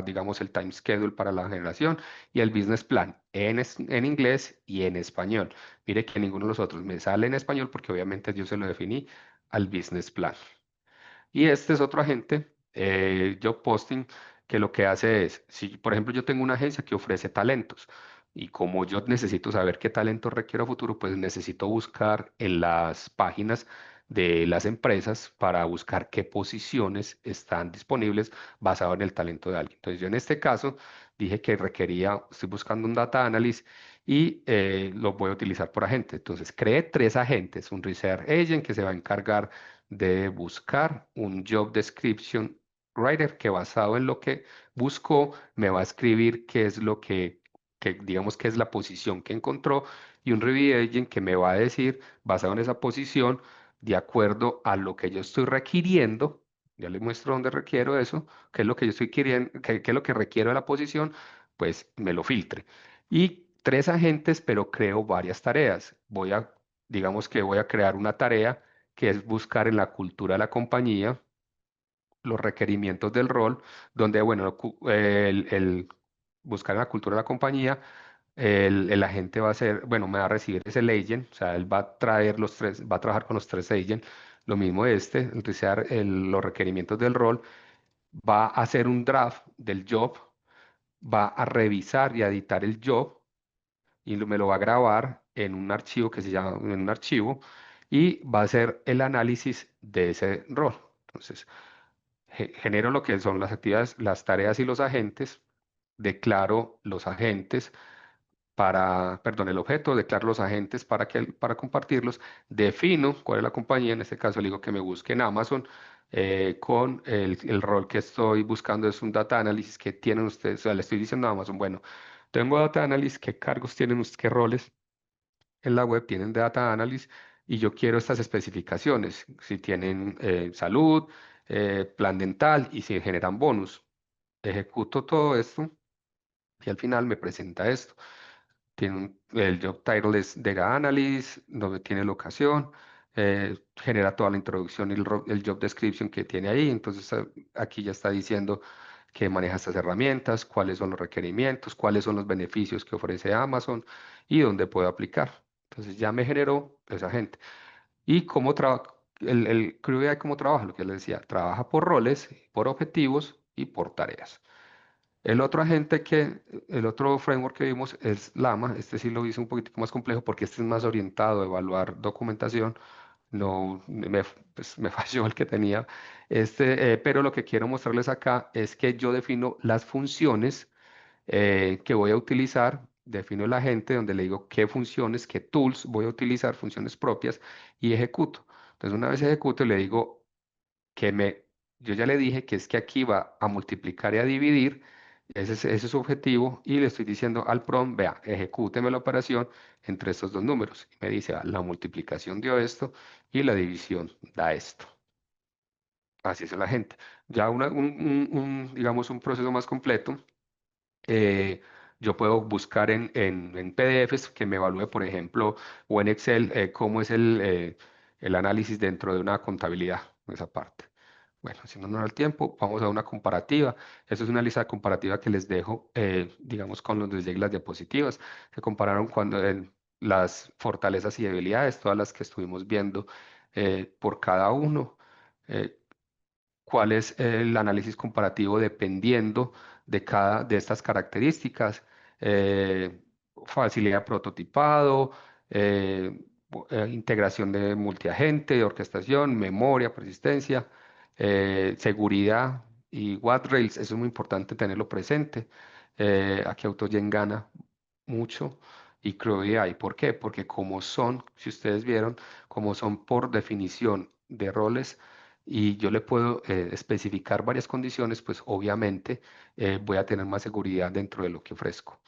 digamos, el time schedule para la generación y el business plan en inglés y en español. Mire que ninguno de los otros me sale en español porque obviamente yo se lo definí al business plan. Y este es otro agente, Job Posting, que lo que hace es, si por ejemplo yo tengo una agencia que ofrece talentos y como yo necesito saber qué talento requiero a futuro, pues necesito buscar en las páginas de las empresas para buscar qué posiciones están disponibles basado en el talento de alguien. Entonces yo en este caso dije que requería, estoy buscando un data analyst y lo voy a utilizar por agente. Entonces creé tres agentes, un research agent que se va a encargar de buscar un job description writer que basado en lo que buscó me va a escribir qué es lo que digamos que es la posición que encontró y un review agent que me va a decir basado en esa posición de acuerdo a lo que yo estoy requiriendo. Ya le muestro dónde requiero eso, qué es lo que yo estoy queriendo, qué es lo que requiero de la posición, pues me lo filtre. Y tres agentes, pero creo varias tareas. Digamos que voy a crear una tarea que es buscar en la cultura de la compañía los requerimientos del rol, donde, bueno, buscar en la cultura de la compañía, el agente va a ser, bueno, me va a recibir ese agent, o sea, él va a traer los tres, va a trabajar con los tres agents, lo mismo revisar los requerimientos del rol, va a hacer un draft del job, va a revisar y a editar el job, y me lo va a grabar en un archivo que se llama, en un archivo, y va a hacer el análisis de ese rol. Entonces, genero lo que son las actividades, las tareas y los agentes, declaro los agentes perdón, el objeto, declaro los agentes para compartirlos, defino cuál es la compañía, en este caso le digo que me busque en Amazon, con el rol que estoy buscando es un data analysis que tienen ustedes, o sea, le estoy diciendo a Amazon, bueno, tengo data analysis, ¿qué cargos tienen ustedes, qué roles en la web tienen data analysis? Y yo quiero estas especificaciones, si tienen salud, plan dental y si generan bonus. Ejecuto todo esto y al final me presenta esto. El job title es Data Analyst, donde tiene locación, genera toda la introducción y el job description que tiene ahí. Entonces aquí ya está diciendo que maneja estas herramientas, cuáles son los requerimientos, cuáles son los beneficios que ofrece Amazon y dónde puedo aplicar. Entonces ya me generó esa gente. Y cómo trabaja, el Crew AI cómo trabaja, lo que les decía, trabaja por roles, por objetivos y por tareas. El otro framework que vimos es Llama. Este sí lo hice un poquitico más complejo porque este es más orientado a evaluar documentación. No, pues, me falló el que tenía. Pero lo que quiero mostrarles acá es que yo defino las funciones que voy a utilizar. Defino el agente donde le digo qué funciones, qué tools voy a utilizar, funciones propias y ejecuto. Entonces, una vez ejecuto, le digo que yo ya le dije que es que aquí va a multiplicar y a dividir, ese es su objetivo, y le estoy diciendo al prompt, vea, ejecúteme la operación entre estos dos números. Y me dice, la multiplicación dio esto y la división da esto. Así es la gente. Ya digamos, un proceso más completo. eh, Yo puedo buscar en PDFs que me evalúe, por ejemplo, o en Excel, cómo es el análisis dentro de una contabilidad, esa parte. Bueno, si no nos da el tiempo, vamos a una comparativa. Eso es una lista comparativa que les dejo, digamos, con los les llegue las diapositivas. Se compararon las fortalezas y debilidades, todas las que estuvimos viendo por cada uno. eh, Cuál es el análisis comparativo dependiendo de cada de estas características, eh, facilidad de prototipado, integración de multiagente, orquestación, memoria, persistencia, seguridad y Rails. Eso es muy importante tenerlo presente. Aquí AutoGen gana mucho y CrowdAI. ¿Por qué? Porque como son, si ustedes vieron, como son por definición de roles, y yo le puedo especificar varias condiciones, pues obviamente voy a tener más seguridad dentro de lo que ofrezco.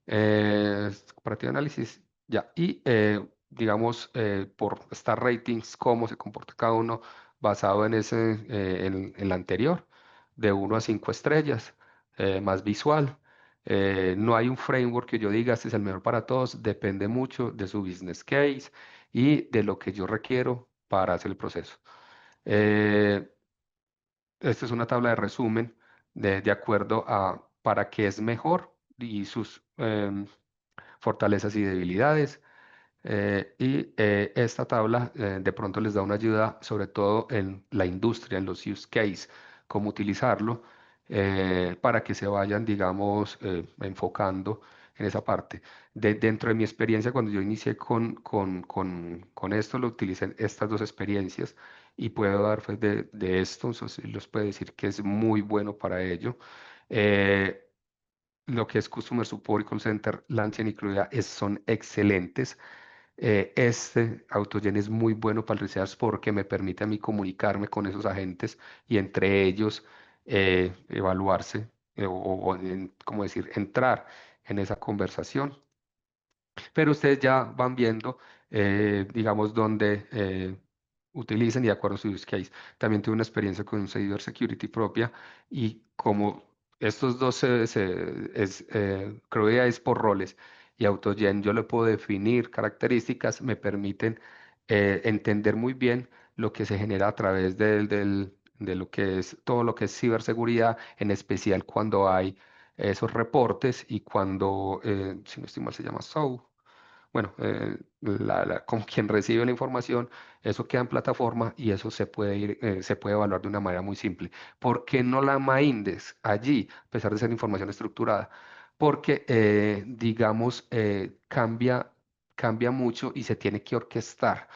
Comparativa de análisis, ya. Y digamos, por Star Ratings, cómo se comporta cada uno basado en en el anterior, de 1 a 5 estrellas, más visual. No hay un framework que yo diga, este es el mejor para todos, depende mucho de su business case y de lo que yo requiero para hacer el proceso. Eh, Esta es una tabla de resumen de acuerdo a para qué es mejor y sus fortalezas y debilidades. Esta tabla de pronto les da una ayuda, sobre todo en la industria, en los use case, cómo utilizarlo para que se vayan, digamos, enfocando en esa parte. Dentro de mi experiencia, cuando yo inicié con esto, lo utilicé en estas dos experiencias y puedo dar fe de esto, entonces los puedo decir que es muy bueno para ello. Eh, lo que es Customer Support y Call Center, Lancian y Cruella son excelentes. Este AutoGen es muy bueno para el research porque me permite a mí comunicarme con esos agentes y entre ellos evaluarse como decir, entrar en esa conversación. Pero ustedes ya van viendo, digamos, dónde utilicen y de acuerdo a su use case. También tuve una experiencia con un cybersecurity propia y como estos dos creo que es por roles y AutoGen, yo le puedo definir características, me permiten entender muy bien lo que se genera a través de lo que es todo lo que es ciberseguridad, en especial cuando hay esos reportes y cuando, si no estoy mal, se llama SOW, bueno, con quien recibe la información, eso queda en plataforma y eso se puede evaluar de una manera muy simple. ¿Por qué no la MyIndex allí, a pesar de ser información estructurada? Porque, digamos, cambia mucho y se tiene que orquestar.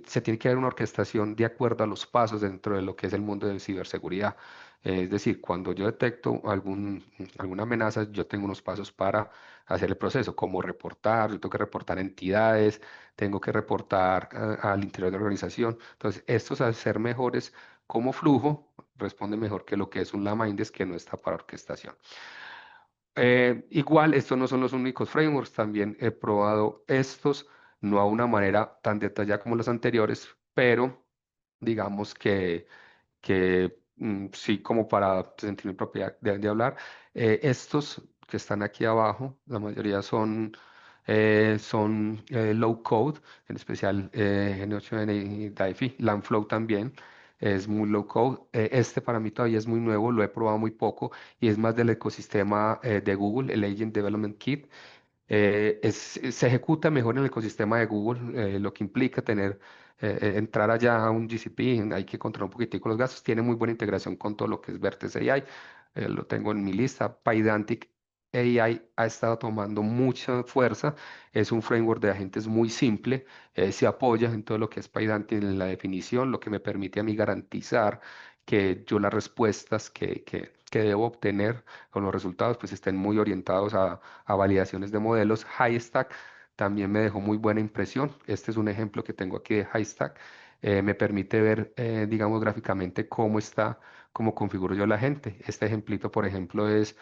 Se tiene que haber una orquestación de acuerdo a los pasos dentro de lo que es el mundo de ciberseguridad. Es decir, cuando yo detecto alguna amenaza, yo tengo unos pasos para hacer el proceso, como reportar, yo tengo que reportar entidades, tengo que reportar al interior de la organización. Entonces, estos al ser mejores como flujo, responden mejor que lo que es un Lama Index que no está para orquestación. Igual, estos no son los únicos frameworks, también he probado estos, no a una manera tan detallada como los anteriores, pero digamos que sí, como para sentirme propiedad de hablar. Estos que están aquí abajo, la mayoría son low code, en especial N8N y DAIFI, Landflow también. Es muy low code. Este para mí todavía es muy nuevo, lo he probado muy poco y es más del ecosistema de Google, el Agent Development Kit. Se ejecuta mejor en el ecosistema de Google, lo que implica entrar allá a un GCP, hay que controlar un poquitico los gastos, tiene muy buena integración con todo lo que es Vertex AI, lo tengo en mi lista. Pydantic AI ha estado tomando mucha fuerza, es un framework de agentes muy simple, se apoya en todo lo que es Pydantic en la definición, lo que me permite a mí garantizar que yo las respuestas que debo obtener con los resultados pues estén muy orientados a validaciones de modelos. Highstack también me dejó muy buena impresión. Este es un ejemplo que tengo aquí de Highstack. Me permite ver, digamos, gráficamente cómo configuro yo la gente. Este ejemplito, por ejemplo, es,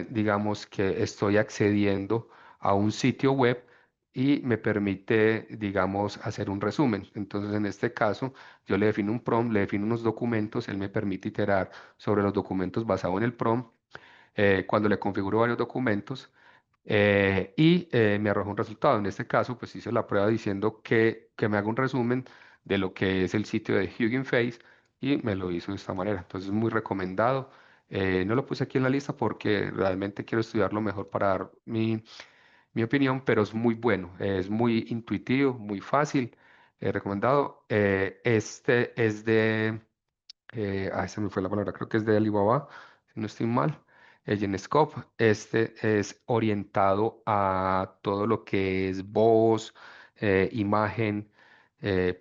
digamos, que estoy accediendo a un sitio web y me permite, digamos, hacer un resumen. Entonces, en este caso, yo le defino un prompt, le defino unos documentos, él me permite iterar sobre los documentos basado en el prompt cuando le configuro varios documentos me arroja un resultado. En este caso, pues hice la prueba diciendo que me haga un resumen de lo que es el sitio de Hugging Face y me lo hizo de esta manera. Entonces, muy recomendado. No lo puse aquí en la lista porque realmente quiero estudiarlo mejor para dar mi opinión, pero es muy bueno, es muy intuitivo, muy fácil, recomendado. Este es se me fue la palabra, creo que es de Alibaba, si no estoy mal, el Genscope. Este es orientado a todo lo que es voz, imagen,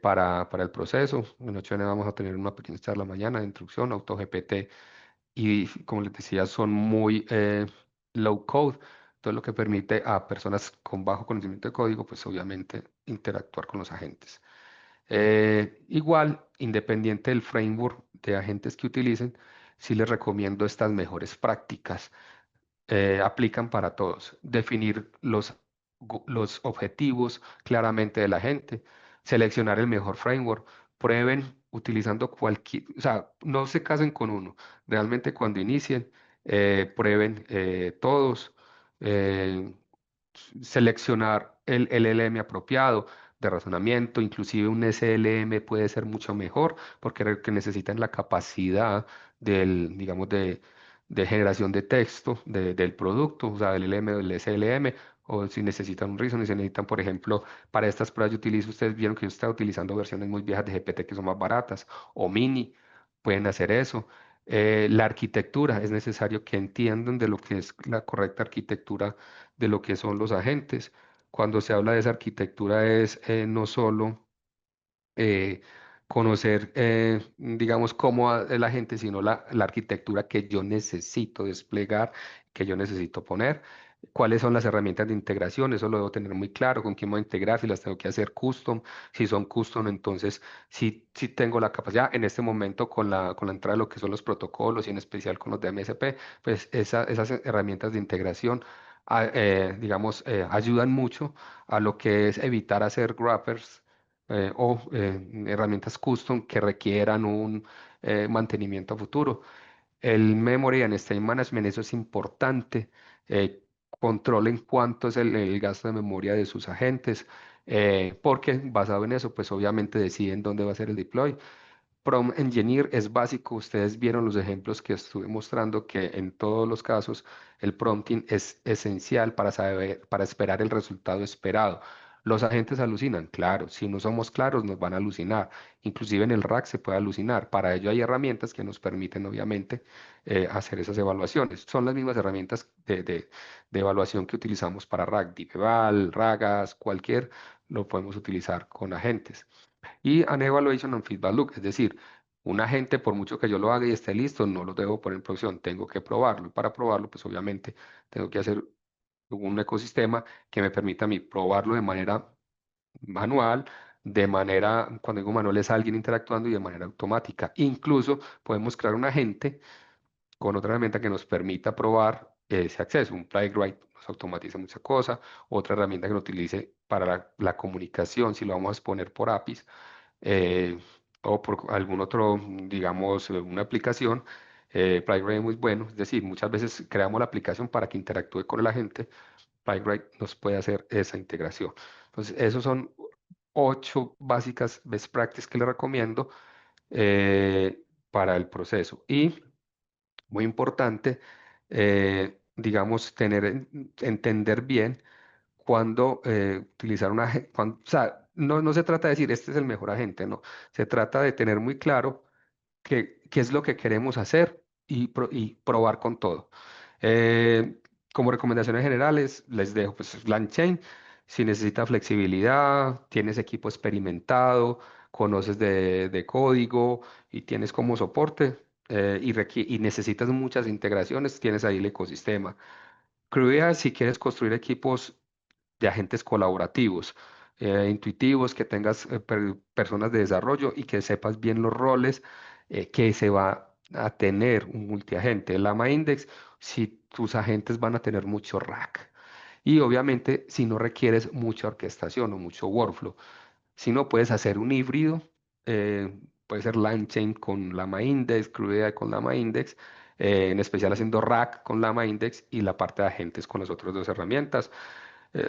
para el proceso. En 8N vamos a tener una pequeña charla mañana de instrucción, AutoGPT, y como les decía, son muy low code, todo lo que permite a personas con bajo conocimiento de código, pues obviamente interactuar con los agentes. Igual, independiente del framework de agentes que utilicen, sí les recomiendo estas mejores prácticas. Aplican para todos. Definir los objetivos claramente de la gente, seleccionar el mejor framework, prueben utilizando cualquier, o sea, no se casen con uno. Realmente cuando inicien, prueben todos. eh, Seleccionar el LLM apropiado de razonamiento, inclusive un SLM puede ser mucho mejor porque que necesitan la capacidad digamos, de generación de texto del producto, o sea, del LM o del SLM, o si necesitan un reason, si necesitan, por ejemplo, para estas pruebas yo utilizo, ustedes vieron que yo estaba utilizando versiones muy viejas de GPT que son más baratas, o mini, pueden hacer eso. La arquitectura, es necesario que entiendan de lo que es la correcta arquitectura de lo que son los agentes. Cuando se habla de esa arquitectura es no solo eh, conocer, digamos, cómo es la gente, sino la arquitectura que yo necesito desplegar, que yo necesito poner. ¿Cuáles son las herramientas de integración? Eso lo debo tener muy claro, con quién voy a integrar, si las tengo que hacer custom, si son custom, entonces si tengo la capacidad en este momento con la entrada de lo que son los protocolos y en especial con los de MSP, pues esas herramientas de integración, digamos, ayudan mucho a lo que es evitar hacer wrappers herramientas custom que requieran un mantenimiento a futuro. El Memory and State Management, eso es importante. Controlen cuánto es el gasto de memoria de sus agentes, porque basado en eso, pues obviamente deciden dónde va a ser el deploy. Prompt Engineer es básico. Ustedes vieron los ejemplos que estuve mostrando que en todos los casos el prompting es esencial para saber, para esperar el resultado esperado. Los agentes alucinan, claro, si no somos claros nos van a alucinar. Inclusive en el RAG se puede alucinar. Para ello hay herramientas que nos permiten obviamente hacer esas evaluaciones. Son las mismas herramientas de evaluación que utilizamos para RAG, DeepEval, Ragas, cualquier, lo podemos utilizar con agentes. Y an evaluation and feedback loop, es decir, un agente, por mucho que yo lo haga y esté listo, no lo debo poner en producción, tengo que probarlo. Y para probarlo, pues obviamente tengo que hacer un ecosistema que me permita a mí probarlo de manera manual, cuando digo manual es alguien interactuando y de manera automática. Incluso podemos crear un agente con otra herramienta que nos permita probar ese acceso. Un Playwright nos automatiza muchas cosas, otra herramienta que lo utilice para la comunicación, si lo vamos a exponer por APIs eh, o por algún otro, digamos, una aplicación. Playwright es muy bueno, es decir, muchas veces creamos la aplicación para que interactúe con el agente. Playwright nos puede hacer esa integración. Entonces, esos son 8 básicas best practices que le recomiendo para el proceso. Y muy importante, digamos, entender bien cuándo utilizar o sea, no se trata de decir este es el mejor agente, no. Se trata de tener muy claro qué es lo que queremos hacer y probar con todo. Eh, Como recomendaciones generales, les dejo pues LangChain. Si necesitas flexibilidad, tienes equipo experimentado, conoces de código y tienes como soporte y necesitas muchas integraciones, tienes ahí el ecosistema. Crudea si quieres construir equipos de agentes colaborativos, intuitivos, que tengas personas de desarrollo y que sepas bien los roles que se va a tener un multiagente. El Lama Index, si tus agentes van a tener mucho rack. Y obviamente si no requieres mucha orquestación o mucho workflow. Si no, puedes hacer un híbrido, puede ser LangChain con Lama Index, Crudea con Lama Index, en especial haciendo RAG con Llama Index y la parte de agentes con las otras dos herramientas.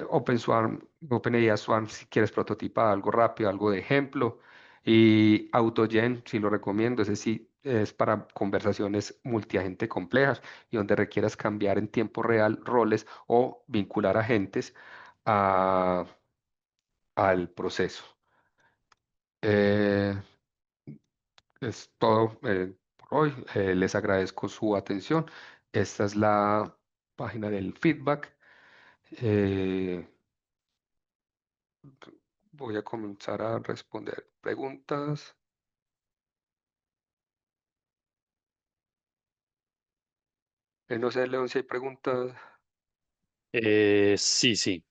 OpenSwarm, OpenAI Swarm si quieres prototipar algo rápido, algo de ejemplo. Y AutoGen, si lo recomiendo, ese sí es para conversaciones multiagente complejas y donde requieras cambiar en tiempo real roles o vincular agentes a- al proceso. Eh, es todo por hoy. Les agradezco su atención. Esta es la página del feedback. Eh, Voy a comenzar a responder preguntas. No sé, León, si hay preguntas. Sí, sí.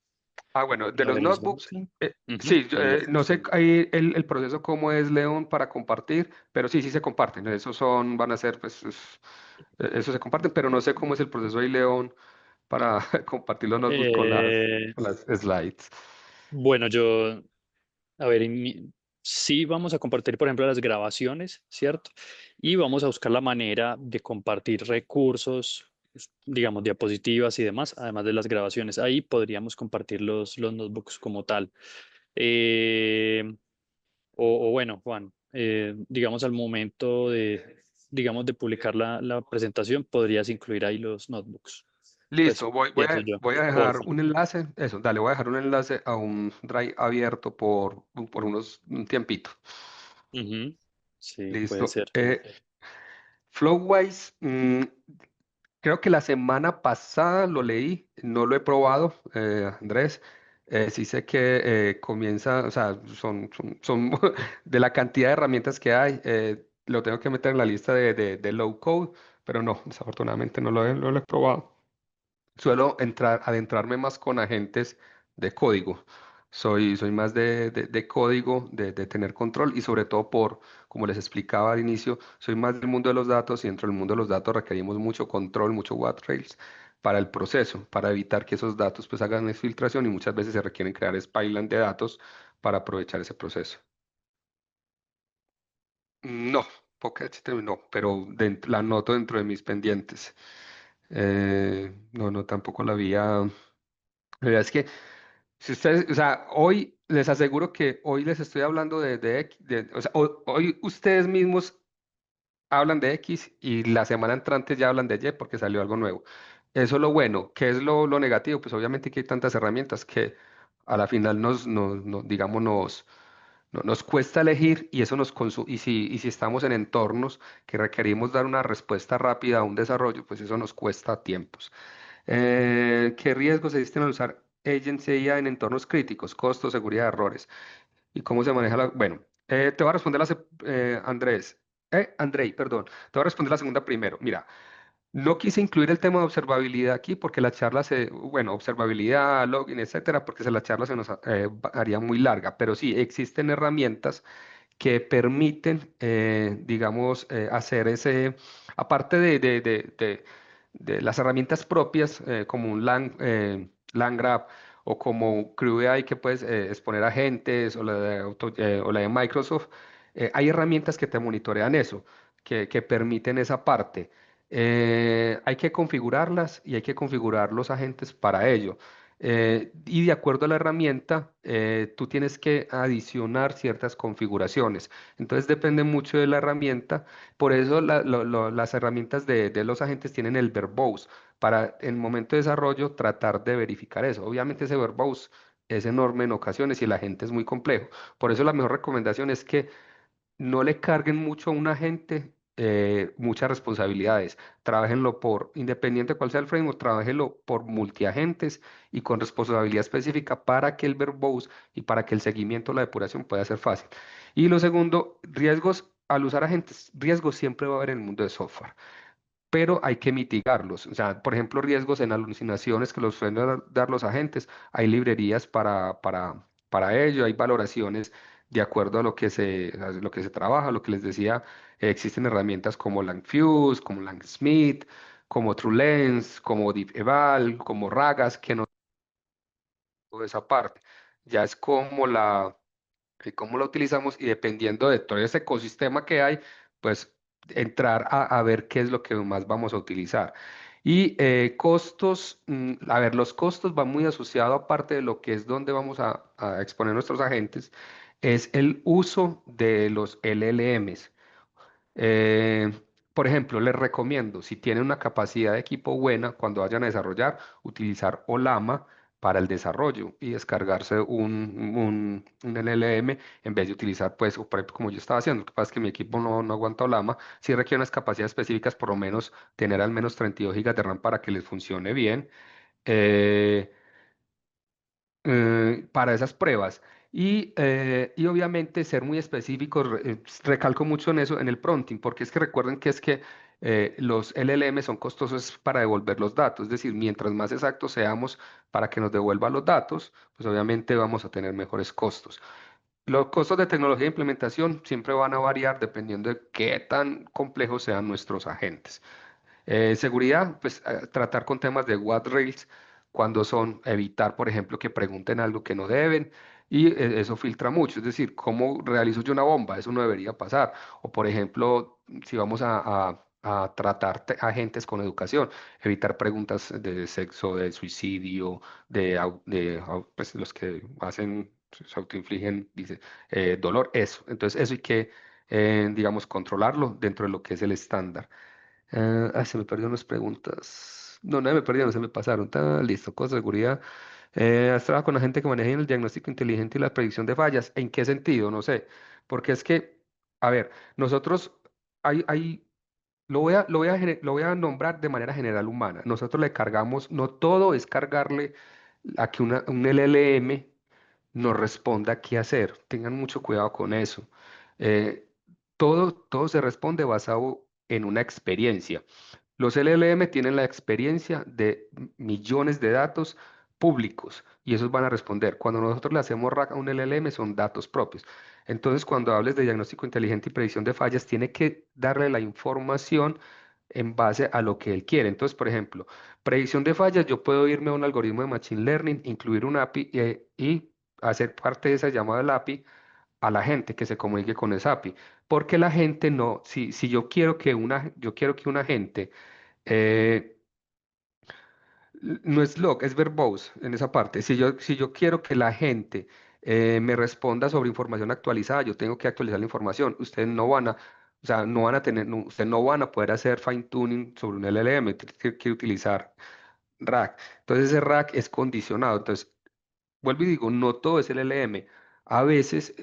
Bueno, de A los ver, los notebooks, notebooks. Ujú, sí, los no notebooks. sé ahí el proceso cómo es, León, para compartir, pero sí, sí se comparten. Esos son, van a ser, pues, eso se comparten, pero no sé cómo es el proceso ahí, León, para compartir los notebooks Eh, con las slides. bueno, a ver, sí vamos a compartir, por ejemplo, las grabaciones, ¿cierto? Y vamos a buscar la manera de compartir recursos, digamos, diapositivas y demás, además de las grabaciones. Ahí podríamos compartir los notebooks como tal. Eh, o bueno, Juan, digamos, al momento digamos, de publicar la presentación, podrías incluir ahí los notebooks. Pues Listo, pienso yo, voy a dejar porfa. un enlace, eso, dale, voy a dejar un enlace a un Drive abierto por un tiempito. Ujú. Sí, puede Listo. ser. Flowwise, creo que la semana pasada lo leí, no lo he probado, Andrés. Sí sé que comienza, o sea, son de la cantidad de herramientas que hay, lo tengo que meter en la lista de low code, pero no, desafortunadamente no lo he probado. Suelo adentrarme más con agentes de código. Soy más de código, de tener control y sobre todo como les explicaba al inicio, soy más del mundo de los datos y dentro del mundo de los datos requerimos mucho control, mucho guardrails para el proceso, para evitar que esos datos pues hagan exfiltración y muchas veces se requieren crear pipeline de datos para aprovechar ese proceso. No, Pocket HTML no, pero la anoto dentro de mis pendientes. No, tampoco la había. La verdad es que si ustedes, o sea, hoy les aseguro que hoy les estoy hablando o sea, hoy ustedes mismos hablan de X y la semana entrante ya hablan de Y porque salió algo nuevo. Eso es lo bueno. ¿Qué es lo negativo? Pues obviamente que hay tantas herramientas que a la final digamos, nos cuesta elegir y eso y si estamos en entornos que requerimos dar una respuesta rápida a un desarrollo, pues eso nos cuesta tiempos. ¿Qué riesgos existen al usar Agency AI en entornos críticos? Costos, seguridad, errores. ¿Y cómo se maneja la...? Bueno, te voy a responder Andrei, perdón. Te voy a responder la segunda primero. Mira, no quise incluir el tema de observabilidad aquí porque bueno, observabilidad, login, etcétera, porque la charla se nos haría muy larga, pero sí, existen herramientas que permiten, digamos, hacer aparte de las herramientas propias, como un LangGraph o como CrewAI que puedes exponer agentes o la de Microsoft, hay herramientas que te monitorean eso, que permiten esa parte. Hay que configurarlas y hay que configurar los agentes para ello. Y de acuerdo a la herramienta, tú tienes que adicionar ciertas configuraciones. Entonces depende mucho de la herramienta. Por eso las herramientas de los agentes tienen el verbose para en el momento de desarrollo tratar de verificar eso. Obviamente ese verbose es enorme en ocasiones y el agente es muy complejo. Por eso la mejor recomendación es que no le carguen mucho a un agente muchas responsabilidades. Trabájenlo independiente de cuál sea el framework, trabájenlo por multiagentes y con responsabilidad específica para que el verbose y para que el seguimiento, la depuración pueda ser fácil. Y lo segundo, riesgos al usar agentes. Riesgos siempre va a haber en el mundo de software, pero hay que mitigarlos. O sea, por ejemplo, riesgos en alucinaciones que los suelen dar los agentes. Hay librerías para ello, hay valoraciones de acuerdo a lo que se trabaja, lo que les decía, existen herramientas como Langfuse, como Langsmith, como TrueLens, como DeepEval, como Ragas, que no toda esa parte. Ya es cómo la utilizamos y dependiendo de todo ese ecosistema que hay, pues entrar a ver qué es lo que más vamos a utilizar. Y costos, a ver, los costos van muy asociados, aparte de lo que es donde vamos a exponer nuestros agentes, es el uso de los LLMs. Eh, por ejemplo, les recomiendo, si tienen una capacidad de equipo buena, cuando vayan a desarrollar, utilizar Olama para el desarrollo y descargarse un LLM en vez de utilizar, pues, o por ejemplo, como yo estaba haciendo. Lo que pasa es que mi equipo no aguanta Olama. Sí requiere unas capacidades específicas, por lo menos tener al menos 32 gigas de RAM para que les funcione bien. Eh, para esas pruebas. Y obviamente ser muy específicos, recalco mucho en eso, en el prompting, porque es que recuerden que los LLM son costosos para devolver los datos, es decir, mientras más exactos seamos para que nos devuelva los datos, pues obviamente vamos a tener mejores costos. Los costos de tecnología de implementación siempre van a variar dependiendo de qué tan complejos sean nuestros agentes. Seguridad, pues tratar con temas de what rails cuando son, evitar, por ejemplo, que pregunten algo que no deben y eso filtra mucho. Es decir, ¿cómo realizo yo una bomba? Eso no debería pasar. O, por ejemplo, si vamos a tratar agentes con educación, evitar preguntas de sexo, de suicidio, pues, los que hacen, se autoinfligen, dice, dolor, eso. Entonces, eso hay que, digamos, controlarlo dentro de lo que es el estándar. Se me perdieron las preguntas. No me perdieron, se me pasaron. Está listo, cosas de seguridad. ¿Has trabajado con la gente que maneja el diagnóstico inteligente y la predicción de fallas? ¿En qué sentido? No sé. Porque es que, a ver, nosotros, hay, lo voy a nombrar de manera general humana. Nosotros le cargamos, no todo es cargarle a que un LLM nos responda qué hacer. Tengan mucho cuidado con eso. Eh, todo se responde basado en una experiencia. Los LLM tienen la experiencia de millones de datos públicos y esos van a responder. Cuando nosotros le hacemos RAG a un LLM son datos propios. Entonces, cuando hables de diagnóstico inteligente y predicción de fallas, tiene que darle la información en base a lo que él quiere. Entonces, por ejemplo, predicción de fallas, yo puedo irme a un algoritmo de Machine Learning, incluir un API y hacer parte de esa llamada del API a la gente que se comunique con esa API. Porque la gente no, si yo quiero que una gente eh, no es log, es verbose en esa parte. Si yo quiero que la gente me responda sobre información actualizada, yo tengo que actualizar la información. Ustedes no van a, o sea, no van a tener, ustedes no van a poder hacer fine tuning sobre un LLM, tienen que utilizar RAG. Entonces ese RAG es condicionado. Entonces vuelvo y digo, no todo es el LM. A veces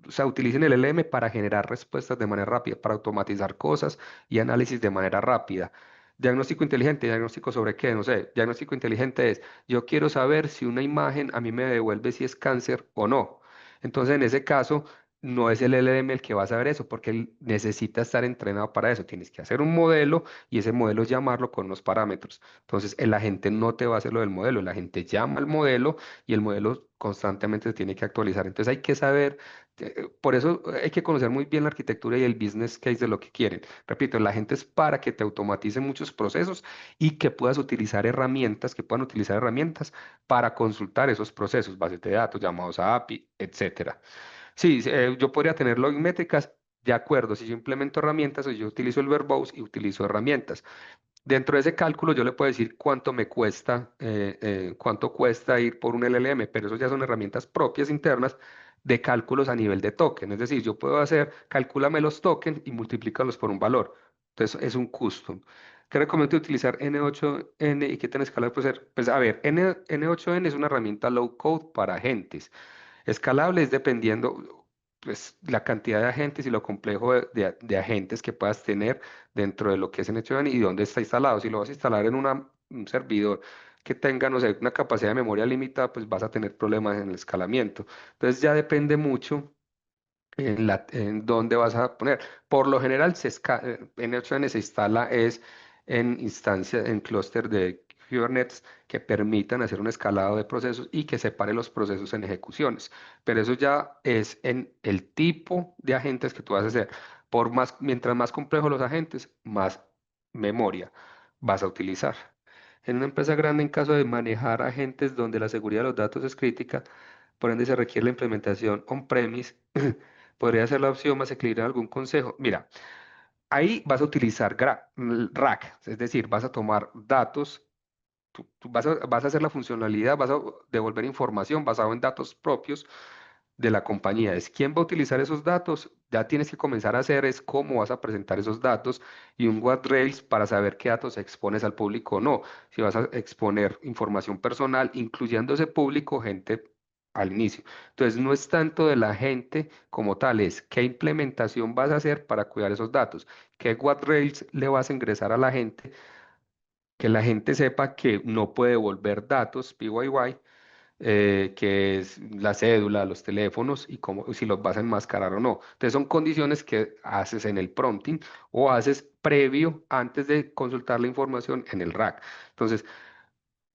o sea, utilicen el LM para generar respuestas de manera rápida, para automatizar cosas y análisis de manera rápida. Diagnóstico inteligente, diagnóstico sobre qué, no sé. Diagnóstico inteligente es, yo quiero saber si una imagen a mí me devuelve si es cáncer o no. Entonces, en ese caso, no es el LM el que va a saber eso, porque él necesita estar entrenado para eso. Tienes que hacer un modelo y ese modelo llamarlo con unos parámetros. Entonces, el agente no te va a hacer lo del modelo, el agente llama al modelo y el modelo constantemente se tiene que actualizar. Entonces hay que saber, por eso hay que conocer muy bien la arquitectura y el business case de lo que quieren. Repito, la gente es para que te automatice muchos procesos y que puedas utilizar herramientas, que puedan utilizar herramientas para consultar esos procesos, bases de datos, llamados a API, etcétera. Sí, yo podría tener login métricas. De acuerdo, si yo implemento herramientas o yo utilizo el Verbose y utilizo herramientas. Dentro de ese cálculo yo le puedo decir cuánto cuesta ir por un LLM, pero eso ya son herramientas propias internas de cálculos a nivel de token. Es decir, yo puedo hacer, calcúlame los tokens y multiplícalos por un valor. Entonces es un custom. ¿Qué recomiendo utilizar N8N y qué tan escalar puede ser? Pues a ver, N8N es una herramienta low code para agentes. Escalable es dependiendo, pues, la cantidad de agentes y lo complejo de agentes que puedas tener dentro de lo que es en HBAN y dónde está instalado. Si lo vas a instalar en un servidor que tenga, no sé, una capacidad de memoria limitada, pues vas a tener problemas en el escalamiento. Entonces ya depende mucho en dónde vas a poner. Por lo general, N8N se instala es en instancias, en clúster de Kubernetes que permitan hacer un escalado de procesos y que separe los procesos en ejecuciones. Pero eso ya es en el tipo de agentes que tú vas a hacer. Mientras más complejos los agentes, más memoria vas a utilizar. En una empresa grande, en caso de manejar agentes donde la seguridad de los datos es crítica, por ende se requiere la implementación on-premise. Podría ser la opción más equilibrada. ¿Algún consejo? Mira, Ahí vas a utilizar RAG, es decir, vas a tomar datos. Tú vas a hacer la funcionalidad, vas a devolver información basado en datos propios de la compañía. Es quién va a utilizar esos datos. Ya tienes que comenzar a hacer es cómo vas a presentar esos datos y un What Rails para saber qué datos expones al público o no. Si vas a exponer información personal, incluyendo ese público, gente al inicio. Entonces, no es tanto de la gente como tal, es qué implementación vas a hacer para cuidar esos datos, qué What Rails le vas a ingresar a la gente, que la gente sepa que no puede devolver datos PYY, que es la cédula, los teléfonos y cómo, si los vas a enmascarar o no. Entonces son condiciones que haces en el prompting o haces previo antes de consultar la información en el rack. Entonces,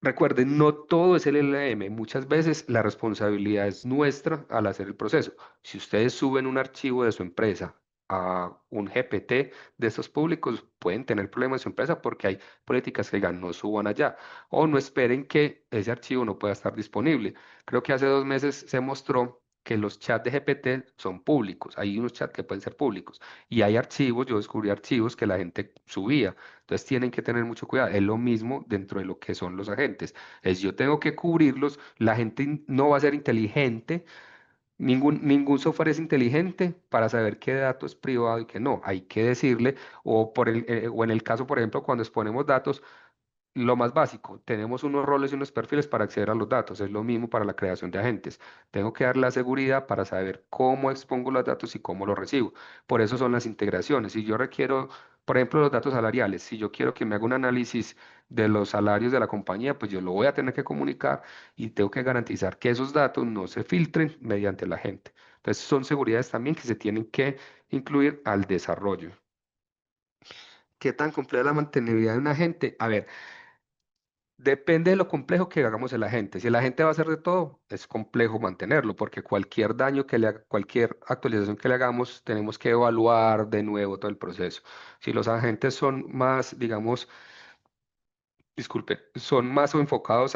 recuerden, no todo es el LLM. Muchas veces la responsabilidad es nuestra al hacer el proceso. Si ustedes suben un archivo de su empresa a un GPT de estos públicos, pueden tener problemas en su empresa porque hay políticas que digan no suban allá o no esperen que ese archivo no pueda estar disponible. Creo que hace 2 meses se mostró que los chats de GPT son públicos. Hay unos chats que pueden ser públicos y hay archivos, yo descubrí archivos que la gente subía. Entonces tienen que tener mucho cuidado. Es lo mismo dentro de lo que son los agentes. Es yo tengo que cubrirlos. La gente no va a ser inteligente. Ningún software es inteligente para saber qué dato es privado y qué no. Hay que decirle, o en el caso, por ejemplo, cuando exponemos datos, lo más básico, tenemos unos roles y unos perfiles para acceder a los datos. Es lo mismo para la creación de agentes. Tengo que dar la seguridad para saber cómo expongo los datos y cómo los recibo. Por eso son las integraciones. Si yo requiero, por ejemplo, los datos salariales, si yo quiero que me haga un análisis de los salarios de la compañía, pues yo lo voy a tener que comunicar y tengo que garantizar que esos datos no se filtren mediante la gente. Entonces, son seguridades también que se tienen que incluir al desarrollo. ¿Qué tan compleja es la mantenibilidad de un agente? A ver. Depende de lo complejo que hagamos el agente. Si el agente va a hacer de todo, es complejo mantenerlo, porque cualquier daño que le haga, cualquier actualización que le hagamos, tenemos que evaluar de nuevo todo el proceso. Si los agentes son más, digamos, disculpe, son más enfocados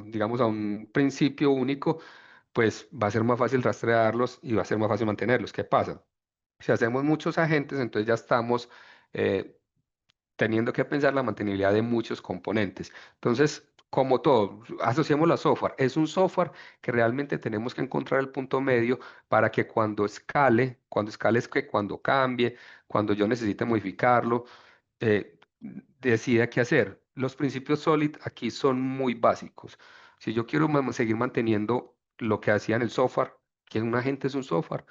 digamos, a un principio único, pues va a ser más fácil rastrearlos y va a ser más fácil mantenerlos. ¿Qué pasa? Si hacemos muchos agentes, entonces ya estamos eh, teniendo que pensar la mantenibilidad de muchos componentes. Entonces, como todo, asociamos la software. Es un software que realmente tenemos que encontrar el punto medio para que cuando escale es que cuando cambie, cuando yo necesite modificarlo, decida qué hacer. Los principios SOLID aquí son muy básicos. Si yo quiero seguir manteniendo lo que hacía en el software, que un agente es un software,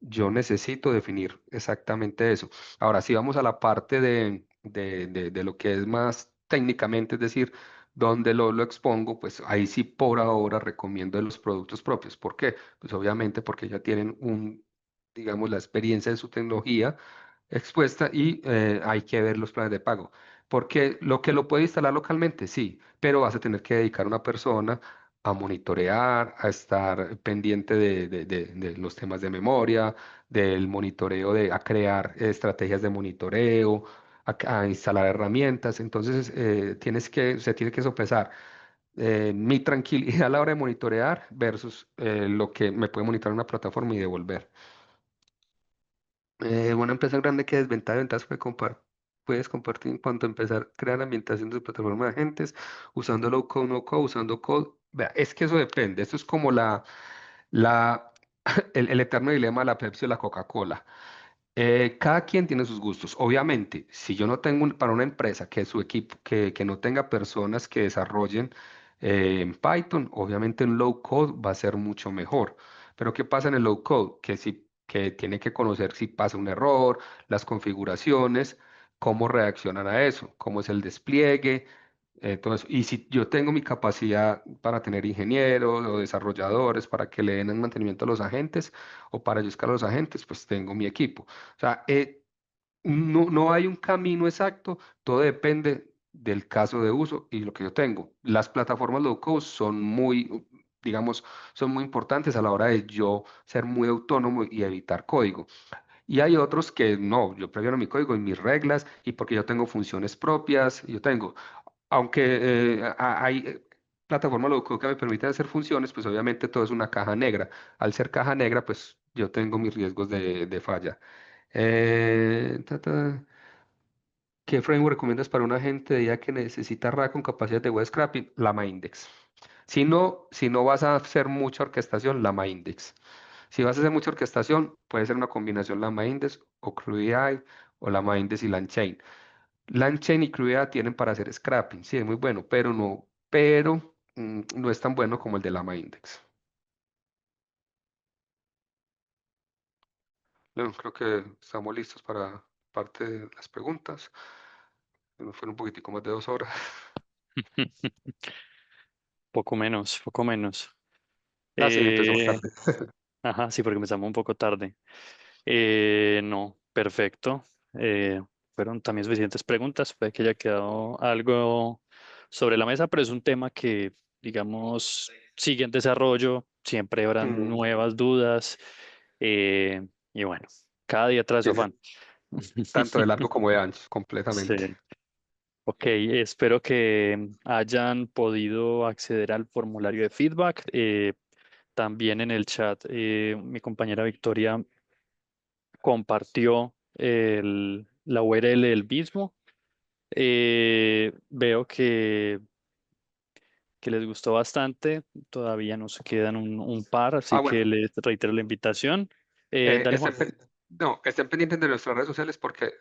yo necesito definir exactamente eso. Ahora, si vamos a la parte de lo que es más técnicamente, es decir, dónde lo expongo, pues ahí sí por ahora recomiendo de los productos propios. ¿Por qué? Pues obviamente porque ya tienen digamos, la experiencia de su tecnología expuesta y hay que ver los planes de pago. Porque lo que lo puede instalar localmente, sí, pero vas a tener que dedicar una persona a monitorear, a estar pendiente de los temas de memoria, del monitoreo, a crear estrategias de monitoreo, a instalar herramientas. Entonces, se tiene que sopesar mi tranquilidad a la hora de monitorear versus lo que me puede monitorear una plataforma y devolver. Una empresa grande que desventaja ventajas puedes compartir en cuanto a empezar a crear ambientación de su plataforma de agentes, usando low code, no code, usando code. Vea, es que eso depende. Esto es como la, el eterno dilema de la Pepsi o la Coca-Cola. Cada quien tiene sus gustos. Obviamente, si yo no tengo para una empresa que su equipo, que no tenga personas que desarrollen en Python, obviamente en low code va a ser mucho mejor. Pero ¿qué pasa en el low code? Que tiene que conocer si pasa un error, las configuraciones, cómo reaccionan a eso, cómo es el despliegue, todo eso. Y si yo tengo mi capacidad para tener ingenieros o desarrolladores para que le den el mantenimiento a los agentes o para yo escalar los agentes, pues tengo mi equipo. O sea, no hay un camino exacto, todo depende del caso de uso y lo que yo tengo. Las plataformas low code son digamos, son muy importantes a la hora de yo ser muy autónomo y evitar código. Y hay otros que no, yo prefiero mi código y mis reglas y porque yo tengo funciones propias, aunque hay plataformas low code que me permiten hacer funciones, pues obviamente todo es una caja negra. Al ser caja negra, pues yo tengo mis riesgos de falla. Eh, ta, ta, ¿Qué framework recomiendas para un agente de IA que necesita RAG con capacidad de web scraping? Lama-Index. Si no vas a hacer mucha orquestación, Lama-Index. Si vas a hacer mucha orquestación, puede ser una combinación Lama-Index o CrewAI o Lama-Index y LangChain. LangChain y CrewAI tienen para hacer scrapping, sí, es muy bueno, pero no es tan bueno como el de Lama-Index. Bueno, creo que estamos listos para parte de las preguntas. Nos fueron un poquitico más de 2 horas. Poco menos, poco menos. Ah, sí, empezamos Eh, tarde. ajá, sí, porque empezamos un poco tarde. No, perfecto. Eh, Fueron también suficientes preguntas. Puede que haya quedado algo sobre la mesa, pero es un tema que, digamos, sigue en desarrollo. Siempre habrán Mm, nuevas dudas. Y bueno, cada día trae su Tiene afán. tanto de largo como de ancho, completamente. Sí. Ok, espero que hayan podido acceder al formulario de feedback. También en el chat, mi compañera Victoria compartió la URL del mismo. Veo que les gustó bastante. Todavía nos quedan un par, Ah, así que bueno, les reitero la invitación. Dale, estén, Juan. no, estén pendientes de nuestras redes sociales porque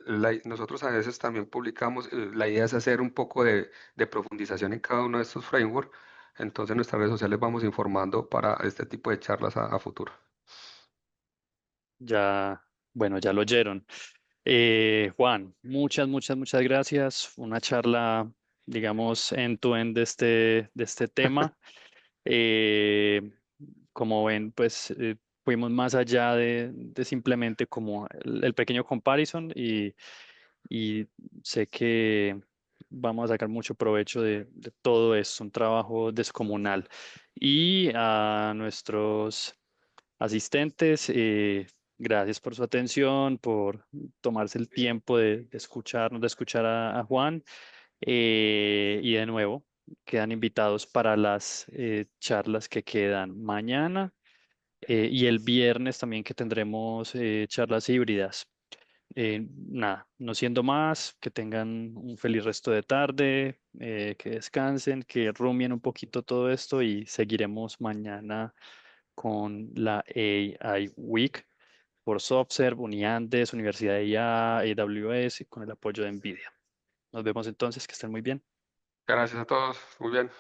nosotros a veces también publicamos, la idea es hacer un poco de profundización en cada uno de estos frameworks. Entonces en nuestras redes sociales vamos informando para este tipo de charlas a futuro. Ya, bueno, ya lo oyeron. Juan, muchas, muchas, muchas gracias. Una charla, digamos, end-to-end de este tema. Eh, Como ven, pues fuimos más allá de simplemente como el pequeño comparison y sé que vamos a sacar mucho provecho de todo esto, un trabajo descomunal. Y a nuestros asistentes, gracias por su atención, por tomarse el tiempo de escucharnos, de escuchar a Juan. Y de nuevo, quedan invitados para las charlas que quedan mañana y el viernes también que tendremos charlas híbridas. Nada, no siendo más, que tengan un feliz resto de tarde, que descansen, que rumien un poquito todo esto y seguiremos mañana con la AI Week por SoftServe, Uniandes, Universidad de IA, AWS, con el apoyo de NVIDIA. Nos vemos entonces, que estén muy bien. Gracias a todos, muy bien.